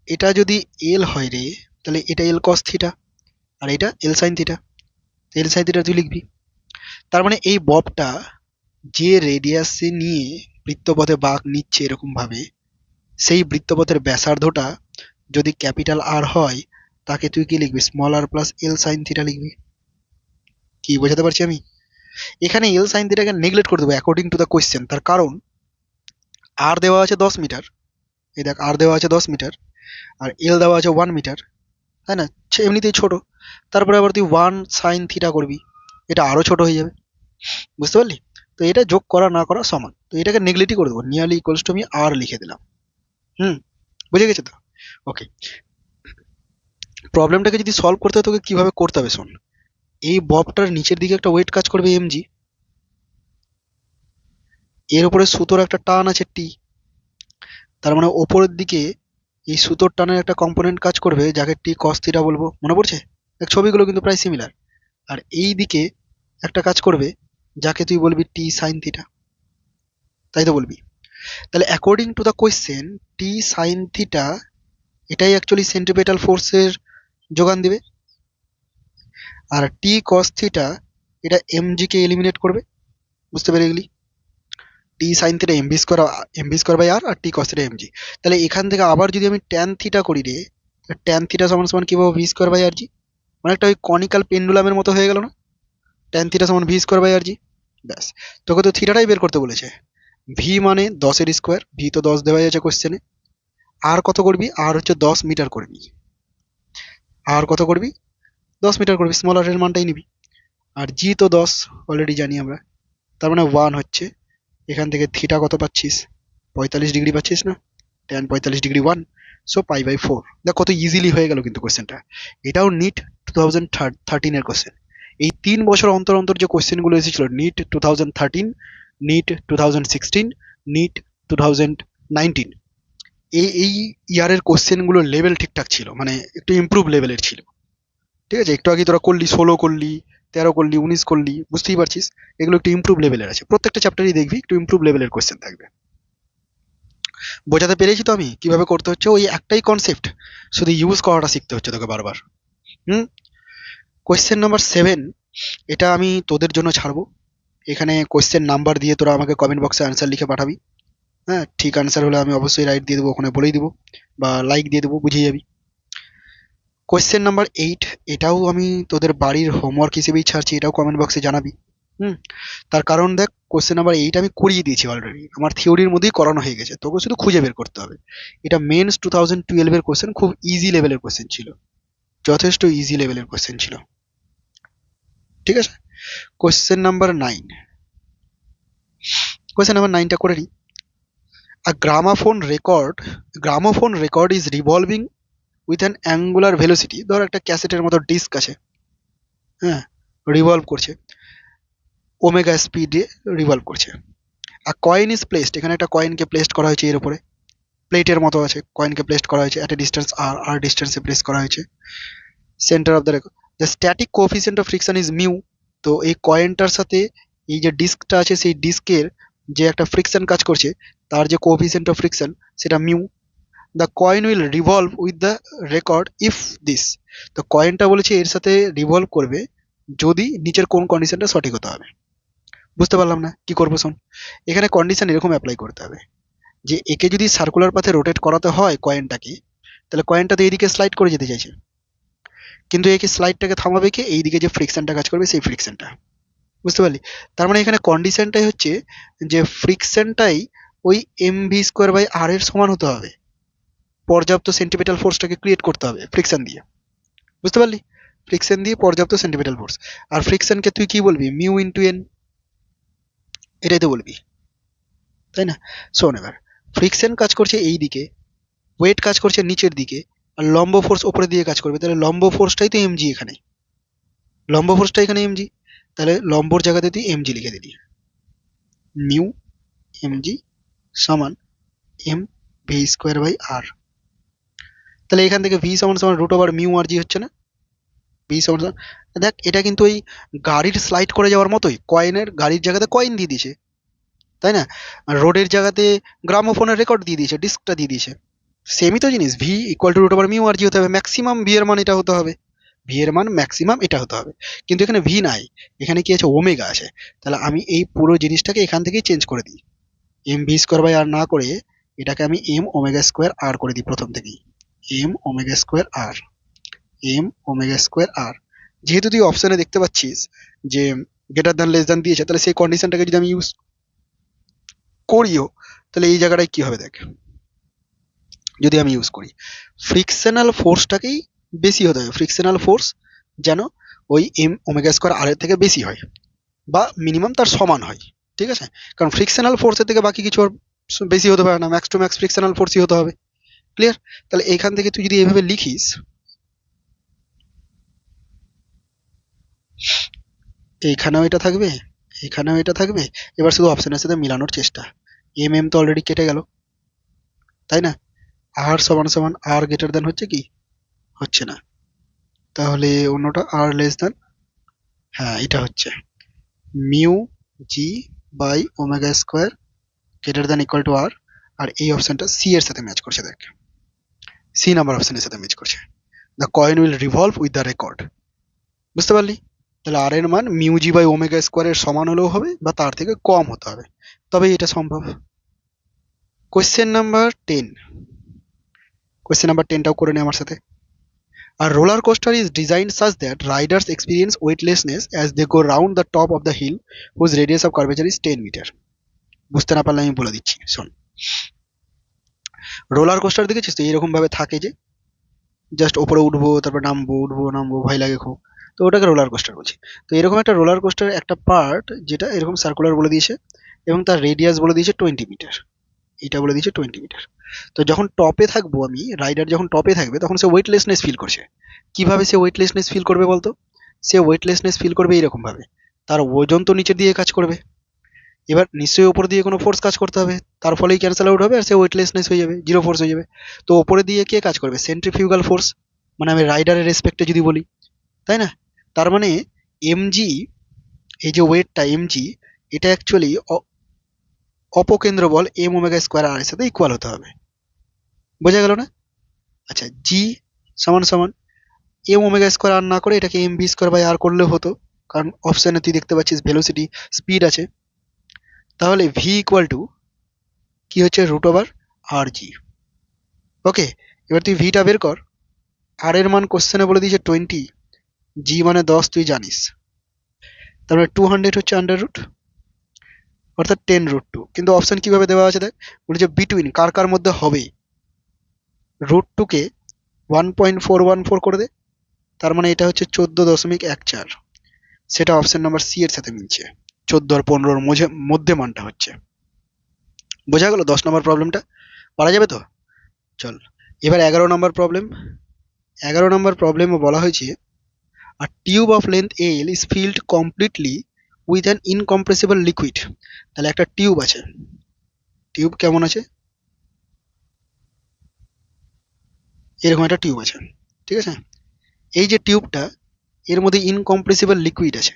Speaker 1: এটা যদি এল হয় রে, তাহলে এটা এল কস থিটা, আর এটা এল সাইন থিটা, এল সাইন থিটা তুই লিখবি। তার মানে এই ববটা যে রেডিয়াসে নিয়ে বৃত্তপথে বাঁক নিচ্ছে এরকম ভাবে, সেই বৃত্তপথের ব্যাসার্ধটা যদি ক্যাপিটাল আর হয়, তাকে তুই কি লিখবি, স্মল আর প্লাস এল সাইন থিটা লিখবি। কি বোঝাতে পারছি আমি? এখানে এল সাইন থিটাকে নেগলেক্ট করে দেবো অ্যাকর্ডিং টু দ্য কোয়েশ্চেন, তার কারণ আর দেওয়া আছে 10 মিটার, এই দেখ আর দেওয়া আছে 10 মিটার, আর এল দেওয়া আছে 1 মিটার, তাই না? এমনিতেই ছোট, তারপরে আবার তুই 1 সাইন থিটা করবি, এটা আরো ছোট হয়ে যাবে। বুঝতে পারলি? তো এটা যোগ করা না করা সমান, তো এটাকে নেগলেক্টই করে দেবো, নিয়ারলি ইকুয়ালস টু আমি আর লিখে দিলাম। হুম বুঝে গেছে তো? ওকে, প্রবলেমটাকে যদি সলভ করতে হয় তোকে কিভাবে করতে হবে শোন। এই ববটার নিচের দিকে একটা ওয়েট কাজ করবে এমজি, এর উপরে সুতোর একটা টান আছে টি, তার মানে ওপরের দিকে এই সুতোর টানের একটা কম্পোনেন্ট কাজ করবে যাকে টি কস থিটা বলবো, মনে পড়ছে? দেখ ছবিগুলো কিন্তু প্রায় সিমিলার। আর এই দিকে একটা কাজ করবে যাকে তুই বলবি টি সাইন থিটা, তাই তো বলবি? তাহলে according to the question t sine theta এটাই অ্যাকচুয়ালি সেন্ট্রিপেটাল ফোর্সের যোগান দিবে, আর টি কস থিটা এটা এমজি কে এলিমিনেট করবে। বুঝতে পেরে গেলি? T sine theta mv square by r, আর টি কস থিটা এমজি। তাহলে এখান থেকে আবার যদি আমি ট্যান থিটা করি রে, ট্যান থিটা সমান সমান কি পাবো, ভি স্কোয়ার বাই আর জি। অনেকটা ওই কনিক্যাল পেন্ডুলামের মতো হয়ে গেল না, ট্যান থিটা সমান ভি স্কোয়ার বাই আর জি। ব্যাস, তোকে তো থিটাটাই বের করতে বলেছে। ভি মানে 10 এর স্কোয়ার, ভি তো 10 দেওয়াই আছে কোশ্চেনে। আর কত করবি, আর হচ্ছে 10 মিটার করবি, আর কত করবি, 10 মিটার করবি, স্মল আর এর মানটাই নিবি। আর জি তো 10 অলরেডি জানি আমরা, তার মানে 1 হচ্ছে, এখান থেকে থিটা কত পাচ্ছিস, 45 ডিগ্রি পাচ্ছিস না, ট্যান 45 ডিগ্রি 1, সো পাই/4। দেখ কত ইজিলি হয়ে গেল কিন্তু কোশ্চেনটা। এটাও নিট 2013 এর কোশ্চেন। এই 3 বছর অন্তর অন্তর যে কোশ্চেনগুলো এসেছিল, নিট 2013, নিট 2016, নিট 2019, এই ইয়ারের কোশ্চেনগুলোর লেভেল ঠিকঠাক ছিল, মানে একটু ইমপ্রুভ লেভেলের ছিল। ঠিক আছে, একটু আগে তোরা করলি 16 করলি, 13 করলি, 19 করলি, বুঝতেই পারছিস এগুলো একটু ইমপ্রুভ লেভেলের আছে। প্রত্যেকটা চ্যাপ্টারই দেখবি একটু ইমপ্রুভ লেভেলের কোশ্চেন থাকবে। বোঝাতে পেরেছি তো আমি কিভাবে করতে হচ্ছে? ওই একটাই কনসেপ্ট, শুধু ইউজ করাটা শিখতে হচ্ছে তোকে বারবার। হুম কোয়েশ্চেন নাম্বার 7, এটা আমি তোদের জন্য ছাড়বো। এখানে কোয়েশ্চেন নাম্বার দিয়ে তোরা আমাকে কমেন্ট বক্সে অ্যান্সার লিখে পাঠাবি। হ্যাঁ, ঠিক অ্যান্সার হলে আমি অবশ্যই রাইট দিয়ে দেবো, ওখানে বলেই দেবো, বা লাইক দিয়ে দেবো, বুঝে যাবি। কোয়েশ্চেন নাম্বার 8, এটাও আমি তোদের বাড়ির হোমওয়ার্ক হিসেবেই ছাড়ছি, এটাও কমেন্ট বক্সে জানাবি। হুম তার কারণ দেখ, কোয়েশ্চেন নাম্বার 8 আমি করিয়ে দিয়েছি অলরেডি, আমার থিওরির মধ্যেই করানো হয়ে গেছে, তোকে শুধু খুঁজে বের করতে হবে। এটা মেন্স 2012 এর কোয়েশ্চেন, খুব ইজি লেভেলের কোয়েশ্চেন ছিল, যথেষ্ট ইজি লেভেলের কোয়েশ্চেন ছিল। ঠিক আছে, কোয়েশ্চেন নাম্বার 9, কোয়েশ্চেন নাম্বার 9টা করে নিই। A gramophone record is revolving with an angular velocity. ধর একটা ক্যাসেটের মতো ডিস্ক আছে, হ্যাঁ, রিভলভ করছে, ওমেগা স্পিডে রিভলভ করছে। আর কয়েন ইজ প্লেসড, এখানে একটা কয়েনকে প্লেসড করা হয়েছে এর উপরে, প্লেটের মতো আছে, কয়েনকে প্লেসড করা হয়েছে অ্যাট এ ডিস্টেন্স আর ডিস্টেন্সে প্লেস করা হয়েছে। Centre of the record, the static coefficient of friction is mu. তো এই কয়েনটার সাথে এই যে ডিস্কটা আছে, সেই ডিস্কের যে একটা ফ্রিকশন কাজ করছে, তার যে কোএফিসিয়েন্ট অফ ফ্রিকশন সেটা mu. The coin will revolve with the record if this. তো কয়েনটা বলেছে এর সাথে রিভলভ করবে যদি নিচের কোন কন্ডিশনটা সঠিক হতে হবে। বুঝতে পারলাম না, কি করবো শোন। এখানে কন্ডিশন এরকম অ্যাপ্লাই করতে হবে যে একে যদি সার্কুলার পাথে রোটেট করাতে হয় কয়েনটাকে, তাহলে কয়েনটা তো এদিকে স্লাইড করে যেতে চাইছে, কিন্তু একে স্লাইডটাকে থামাবে কি, এইদিকে যে ফ্রিকশনটা কাজ করবে সেই ফ্রিকশনটা। বুঝতে পারলি? তার মানে এখানে কন্ডিশনটাই হচ্ছে যে ফ্রিকশনটাই ওই mv²/r এর সমান হতে হবে। পর্যাপ্ত সেন্টিপিটাল ফোর্সটাকে ক্রিয়েট করতে হবে ফ্রিকশন দিয়ে। বুঝতে পারলি? ফ্রিকশন দিয়ে পর্যাপ্ত সেন্টিপিটাল ফোর্স। আর ফ্রিকশনকে তুই কি বলবি? মিউ ইন্টু এন, এটাই তো বলবি, তাই না? শোন এবার, ফ্রিকশন কাজ করছে এই দিকে, ওয়েট কাজ করছে নিচের দিকে, আর লম্ব ফোর্স ওপরের দিকে কাজ করবে। তাহলে লম্ব ফোর্সটাই তো এমজি এখানে, লম্ব ফোর্সটা এখানে এমজি। তাহলে লম্বর জায়গাতে তুই এমজি লিখে দিলি, মিউ এমজি সমান এম v²/r। তাহলে এখান থেকে ভি সমান সমান রুট ওভার মিউ আর জি হচ্ছে না? ভি সমান সমান, দেখ এটা কিন্তু ওই গাড়ির স্লাইড করে যাওয়ার মতোই, কয়েনের গাড়ির জায়গাতে কয়েন দিয়ে দিয়েছে, তাই না? আর রোডের জায়গাতে গ্রামোফোনের রেকর্ড দিয়ে দিয়েছে, ডিস্কটা দিয়ে দিয়েছে। সেমই তো জিনিস, v equal to root over mu R g হতে হবে, ম্যাক্সিমাম ভি এর মান এটা হতে হবে, ভি এর মান ম্যাক্সিমাম এটা হতে হবে। কিন্তু এখানে ভি নাই, এখানে কি আছে? ওমেগা আছে। তাহলে আমি এই পুরো জিনিসটাকে এখান থেকেই চেঞ্জ করে দিই, এম ভি স্কোয়ার বাই আর না করে এটাকে আমি এম ওমেগা স্কোয়ার আর করে দিই প্রথম থেকেই, এম ওমেগা স্কোয়ার আর, এম ওমেগা স্কোয়ার আর। যেহেতু তুই অপশনে দেখতে পাচ্ছিস যে গ্রেটার দ্যান লেস দ্যান দিয়েছে, তাহলে সেই কন্ডিশনটাকে যদি আমি ইউজ করিও, তাহলে এই জায়গাটায় কি হবে দেখ, যদি আমি ইউজ করি ফ্রিকশনাল ফোর্সটাকেই বেশি হতে হবে, ফ্রিকশনাল ফোর্স যেন ওই এম ওমেগা স্কোয়ার আর এর থেকে বেশি হয়, বা মিনিমাম তার সমান হয়। ঠিক আছে? কারণ ফ্রিকশনাল ফোর্সের থেকে বাকি কিছু আর বেশি হতে পারে না, ম্যাক্স টু ম্যাক্স ফ্রিকশনাল ফোর্সই হতে হবে। ক্লিয়ার? তাহলে এইখান থেকে তুই যদি এইভাবে লিখিস, এইখানেও এটা থাকবে, এখানেও এটা থাকবে। এবার শুধু অপশনের সাথে মিলানোর চেষ্টা। এম এম তো অলরেডি কেটে গেল, তাই না? আর সমান সমান আর গ্রেটার দ্যান হচ্ছে কি? হচ্ছে না। তাহলে অন্যটা আর লেস দ্যান, হ্যাঁ এটা হচ্ছে mu g by omega square greater than equal to r. আর এই অপশনটা সি এর সাথে ম্যাচ করছে দেখ, সি নাম্বার অপশনের সাথে ম্যাচ করছে। The coin will revolve with the record. বুঝতে পারলি? তাহলে আর এর মান মিউ জি বাই ওমেগা স্কোয়ারের সমান হলেও হবে বা তার থেকে কম হতে হবে, তবেই এটা সম্ভব। কোয়েশ্চেন নাম্বার 10, কোয়েশ্চেন নাম্বার 10টাও করে নে আমার সাথে। A roller coaster is designed such that riders experience weightlessness as they go round the top of the hill whose radius of curvature is 10 metre. বুঝতে না পারলে আমি বলে দিচ্ছি, শোন। রোলার কোস্টার দেখেছিস তো, এরকম ভাবে থাকে যে জাস্ট ওপরে উঠবো তারপর নামবো, উঠবো নামবো, ভয় লাগে খুব। তো ওটাকে রোলার কোস্টার বলছি। তো এরকম একটা রোলার কোস্টার একটা পার্ট যেটা এরকম সার্কুলার বলে দিয়েছে, এবং তার রেডিয়াস বলে দিয়েছে 20 মিটার, এটা বলে দিয়েছে 20 মিটার। তো যখন টপে থাকবো আমি, রাইডার যখন টপে থাকবে তখন সে ওয়েটলেসনেস ফিল করছে। কিভাবে সে ওয়েটলেসনেস ফিল করবে বলতো? সে ওয়েটলেসনেস ফিল করবে এইরকম ভাবে, তার ওজন তো নিচের দিকে কাজ করবে, এবার নিশ্চয়ই ওপর দিয়ে কোনো ফোর্স কাজ করতে হবে, তার ফলেই ক্যান্সেল আউট হবে আর সে ওয়েটলেসনেস হয়ে যাবে, জিরো ফোর্স হয়ে যাবে। তো ওপরে দিয়ে কে কাজ করবে? সেন্ট্রিফিউগাল ফোর্স, মানে আমি রাইডারের রেসপেক্টে যদি বলি, তাই না? তার মানে এমজি, এই যে ওয়েটটা এমজি, এটা অ্যাকচুয়ালি অপকেন্দ্র বল এম ওমেগা স্কোয়ার আর এর সাথে ইকুয়াল হতে হবে। বোঝা গেল না? আচ্ছা, জি সমান সমান এম ওমেগা স্কোয়ার আর না করে এটাকে এম ভি স্কোয়ার বাই আর করলেও হতো, কারণ অপশনে তুই দেখতে পাচ্ছিস ভেলোসিটি স্পিড আছে। তাহলে ভি ইকুয়াল টু কি হচ্ছে? রুট ওভার আর জি। ওকে, এবার তুই ভিটা বের কর। আর এর মান কোশ্চেনে বলে দিয়েছে 20, জি মানে 10 তুই জানিস, তারপরে 200 হচ্ছে আন্ডার রুট, অর্থাৎ 10√2। কিন্তু অপশন কিভাবে দেওয়া আছে দেখ, বলেছে বিটুইন কার কার মধ্যে হবে, √2 কে 1.414 করে দে, তার মানে এটা হচ্ছে 14.14, সেটা অপশন নাম্বার সি এর সাথে মিলছে। 14 আর 15-র মধ্যে মানটা হচ্ছে। বোঝা গেল 10 নম্বর প্রবলেমটা? পারা যাবে তো? চল এবার 11 নম্বর প্রবলেম। 11 নম্বর প্রবলেমে বলা হয়েছে a tube of length L is filled completely with an incompressible liquid। তাহলে একটা টিউব আছে, টিউব কেমন আছে? এরকম একটা টিউব আছে, ঠিক আছে? এই যে টিউবটা, এর মধ্যে ইনকম্প্রেসিবল লিকুইড আছে।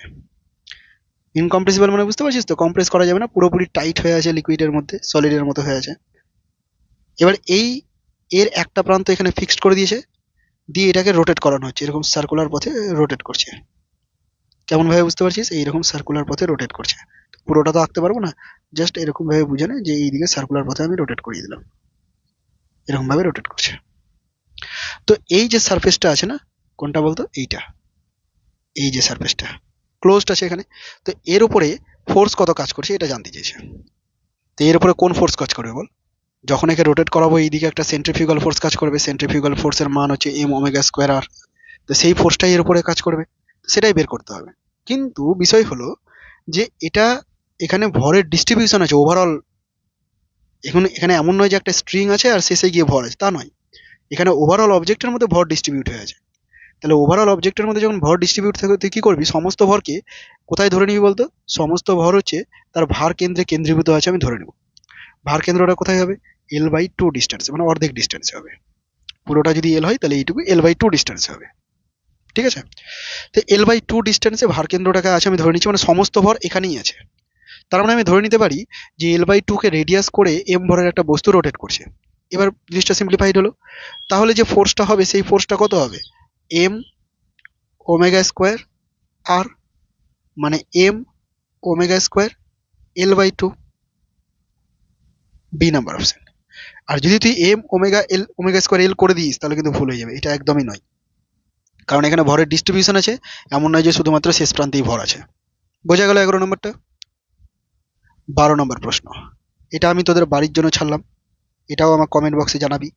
Speaker 1: ইনকম্প্রেসিবল মানে বুঝতে পারছিস তো, কম্প্রেস করা যাবে না, পুরোপুরি টাইট হয়ে আছে লিকুইডের মধ্যে, সলিডের মতো হয়ে আছে। এবার এই এর একটা প্রান্ত এখানে ফিক্সড করে দিয়েছে, দিয়ে এটাকে রোটেট করানো হচ্ছে, এরকম সার্কুলার পথে রোটেট করছে। কেমন ভাবে বুঝতে পারছিস? এইরকম সার্কুলার পথে রোটেট করছে। পুরোটা তো আঁকতে পারবো না, জাস্ট এরকম ভাবে বুঝে নে যে এইদিকে সার্কুলার পথে আমি রোটেট করিয়ে দিলাম, এরকম ভাবে রোটেট করছে। তো এই যে সারফেসটা আছে না, কোনটা বলতো? এইটা, এই যে সারফেসটা ক্লোজড আছে এখানে। তো এর উপরে ফোর্স কত কাজ করছে এটা জানতে চেয়েছে। তো এর উপরে কোন ফোর্স কাজ করবে বল? যখন একে রোটেট করাবো এইদিকে একটা সেন্ট্রিফিউগাল ফোর্স কাজ করবে, সেন্ট্রিফিউগাল ফোর্সের মান হচ্ছে এম ওমেগা স্কোয়ার আর। তো সেই ফোর্সটাই এর উপরে কাজ করবে, সেটাই বের করতে হবে। কিন্তু বিষয় হলো যে এটা এখানে ভরের ডিস্ট্রিবিউশন আছে ওভারঅল। এখন এখানে এমন নয় যে একটা স্ট্রিং আছে আর শেষে গিয়ে ভর আছে, তা নয়। এখানে ওভারঅল অবজেক্টের মধ্যে ভর ডিস্ট্রিবিউট হয়ে আছে। তাহলে ওভারঅল অবজেক্টের মধ্যে যখন ভর ডিস্ট্রিবিউট থাকে তুই কি করবি? সমস্ত ভরকে কোথায় ধরে নিবি বলতো? সমস্ত ভর হচ্ছে তার ভার কেন্দ্রে কেন্দ্রীভূত আছে আমি ধরে নেব। ভার কেন্দ্রটা কোথায় হবে? L/2 ডিস্টেন্স, মানে অর্ধেক ডিস্টেন্স হবে। পুরোটা যদি এল হয় তাহলে এইটুকু L/2 ডিস্টেন্স হবে। ঠিক আছে? তো L/2 ডিস্টেন্সে ভার কেন্দ্রটাকে আছে আমি ধরে নিচ্ছি, মানে সমস্ত ভর এখানেই আছে। তার মানে আমি ধরে নিতে পারি যে L/2 কে রেডিয়াস করে m ভরের একটা বস্তু রোটেট করছে। এবার জিনিসটা সিম্পলিফাইড হলো। তাহলে যে ফোর্সটা হবে সেই ফোর্সটা কত হবে? m ওমেগা স্কোয়ার আর, মানে m omega square L/2, b number option. আর যদি তুই m omega l omega square l করে দিস তাহলে কিন্তু ভুল হয়ে যাবে, এটা একদমই নয়। কারণ এখানে ভরের ডিস্ট্রিবিউশন আছে, এমন নয় যে শুধুমাত্র শেষ প্রান্তেই ভর আছে। বোঝা গেল 11 নম্বরটা। 12 নম্বর প্রশ্ন, এটা আমি তোদের বাড়ির জন্য ছাড়লাম, এটাও আমার কমেন্ট বক্সে জানাবি,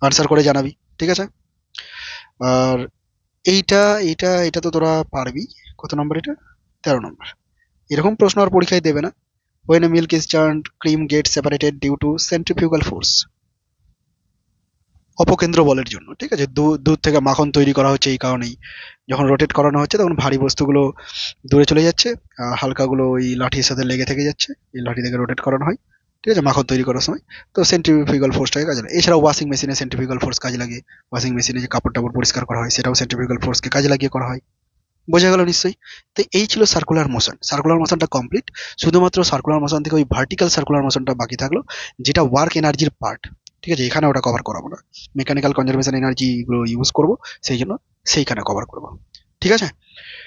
Speaker 1: আনসার করে জানাবি। ঠিক আছে? আর এইটা এইটা এটা তো তোরা পারবি। কত নম্বর এটা? 13 নম্বর। এরকম প্রশ্ন আর পরীক্ষায় দেবে না। when a milk is churned cream gets separated due to centrifugal force, অপকেন্দ্র বলের জন্য। ঠিক আছে? দুধ থেকে মাখন তৈরি করা হচ্ছে এই কারণেই। যখন রোটেট করানো হচ্ছে তখন ভারী বস্তুগুলো দূরে চলে যাচ্ছে, আর হালকাগুলো ওই লাঠির সাথে লেগে থেকে যাচ্ছে, এই লাঠি থেকে রোটেট করানো হয়। ঠিক আছে? মাখন তৈরি করার সময়। তো সেন্ট্রিফিউগাল ফোর্সটাকে কাজে লাগে। এছাড়াও ওয়াশিং মেশিনে সেন্ট্রিফিউগাল ফোর্স কাজে লাগে। ওয়াশিং মেশিনে যে কাপড় টাপড় পরিষ্কার করা হয় সেটাও সেন্ট্রিফিউগাল ফোর্সকে কাজে লাগিয়ে করা হয়। বোঝা গেল নিশ্চয়ই? তো এই ছিল সার্কুলার মোশন। সার্কুলার মোশনটা কমপ্লিট। শুধুমাত্র সার্কুলার মোশন থেকে ওই ভার্টিক্যাল সার্কুলার মোশনটা বাকি থাকলো, যেটা ওয়ার্ক এনার্জির পার্ট। ঠিক আছে? এখানে ওটা কভার করাবো না। মেকানিক্যাল কনজারভেশন এনার্জি গুলো ইউজ করব, সেই জন্য সেইখানে কভার করব। ঠিক আছে?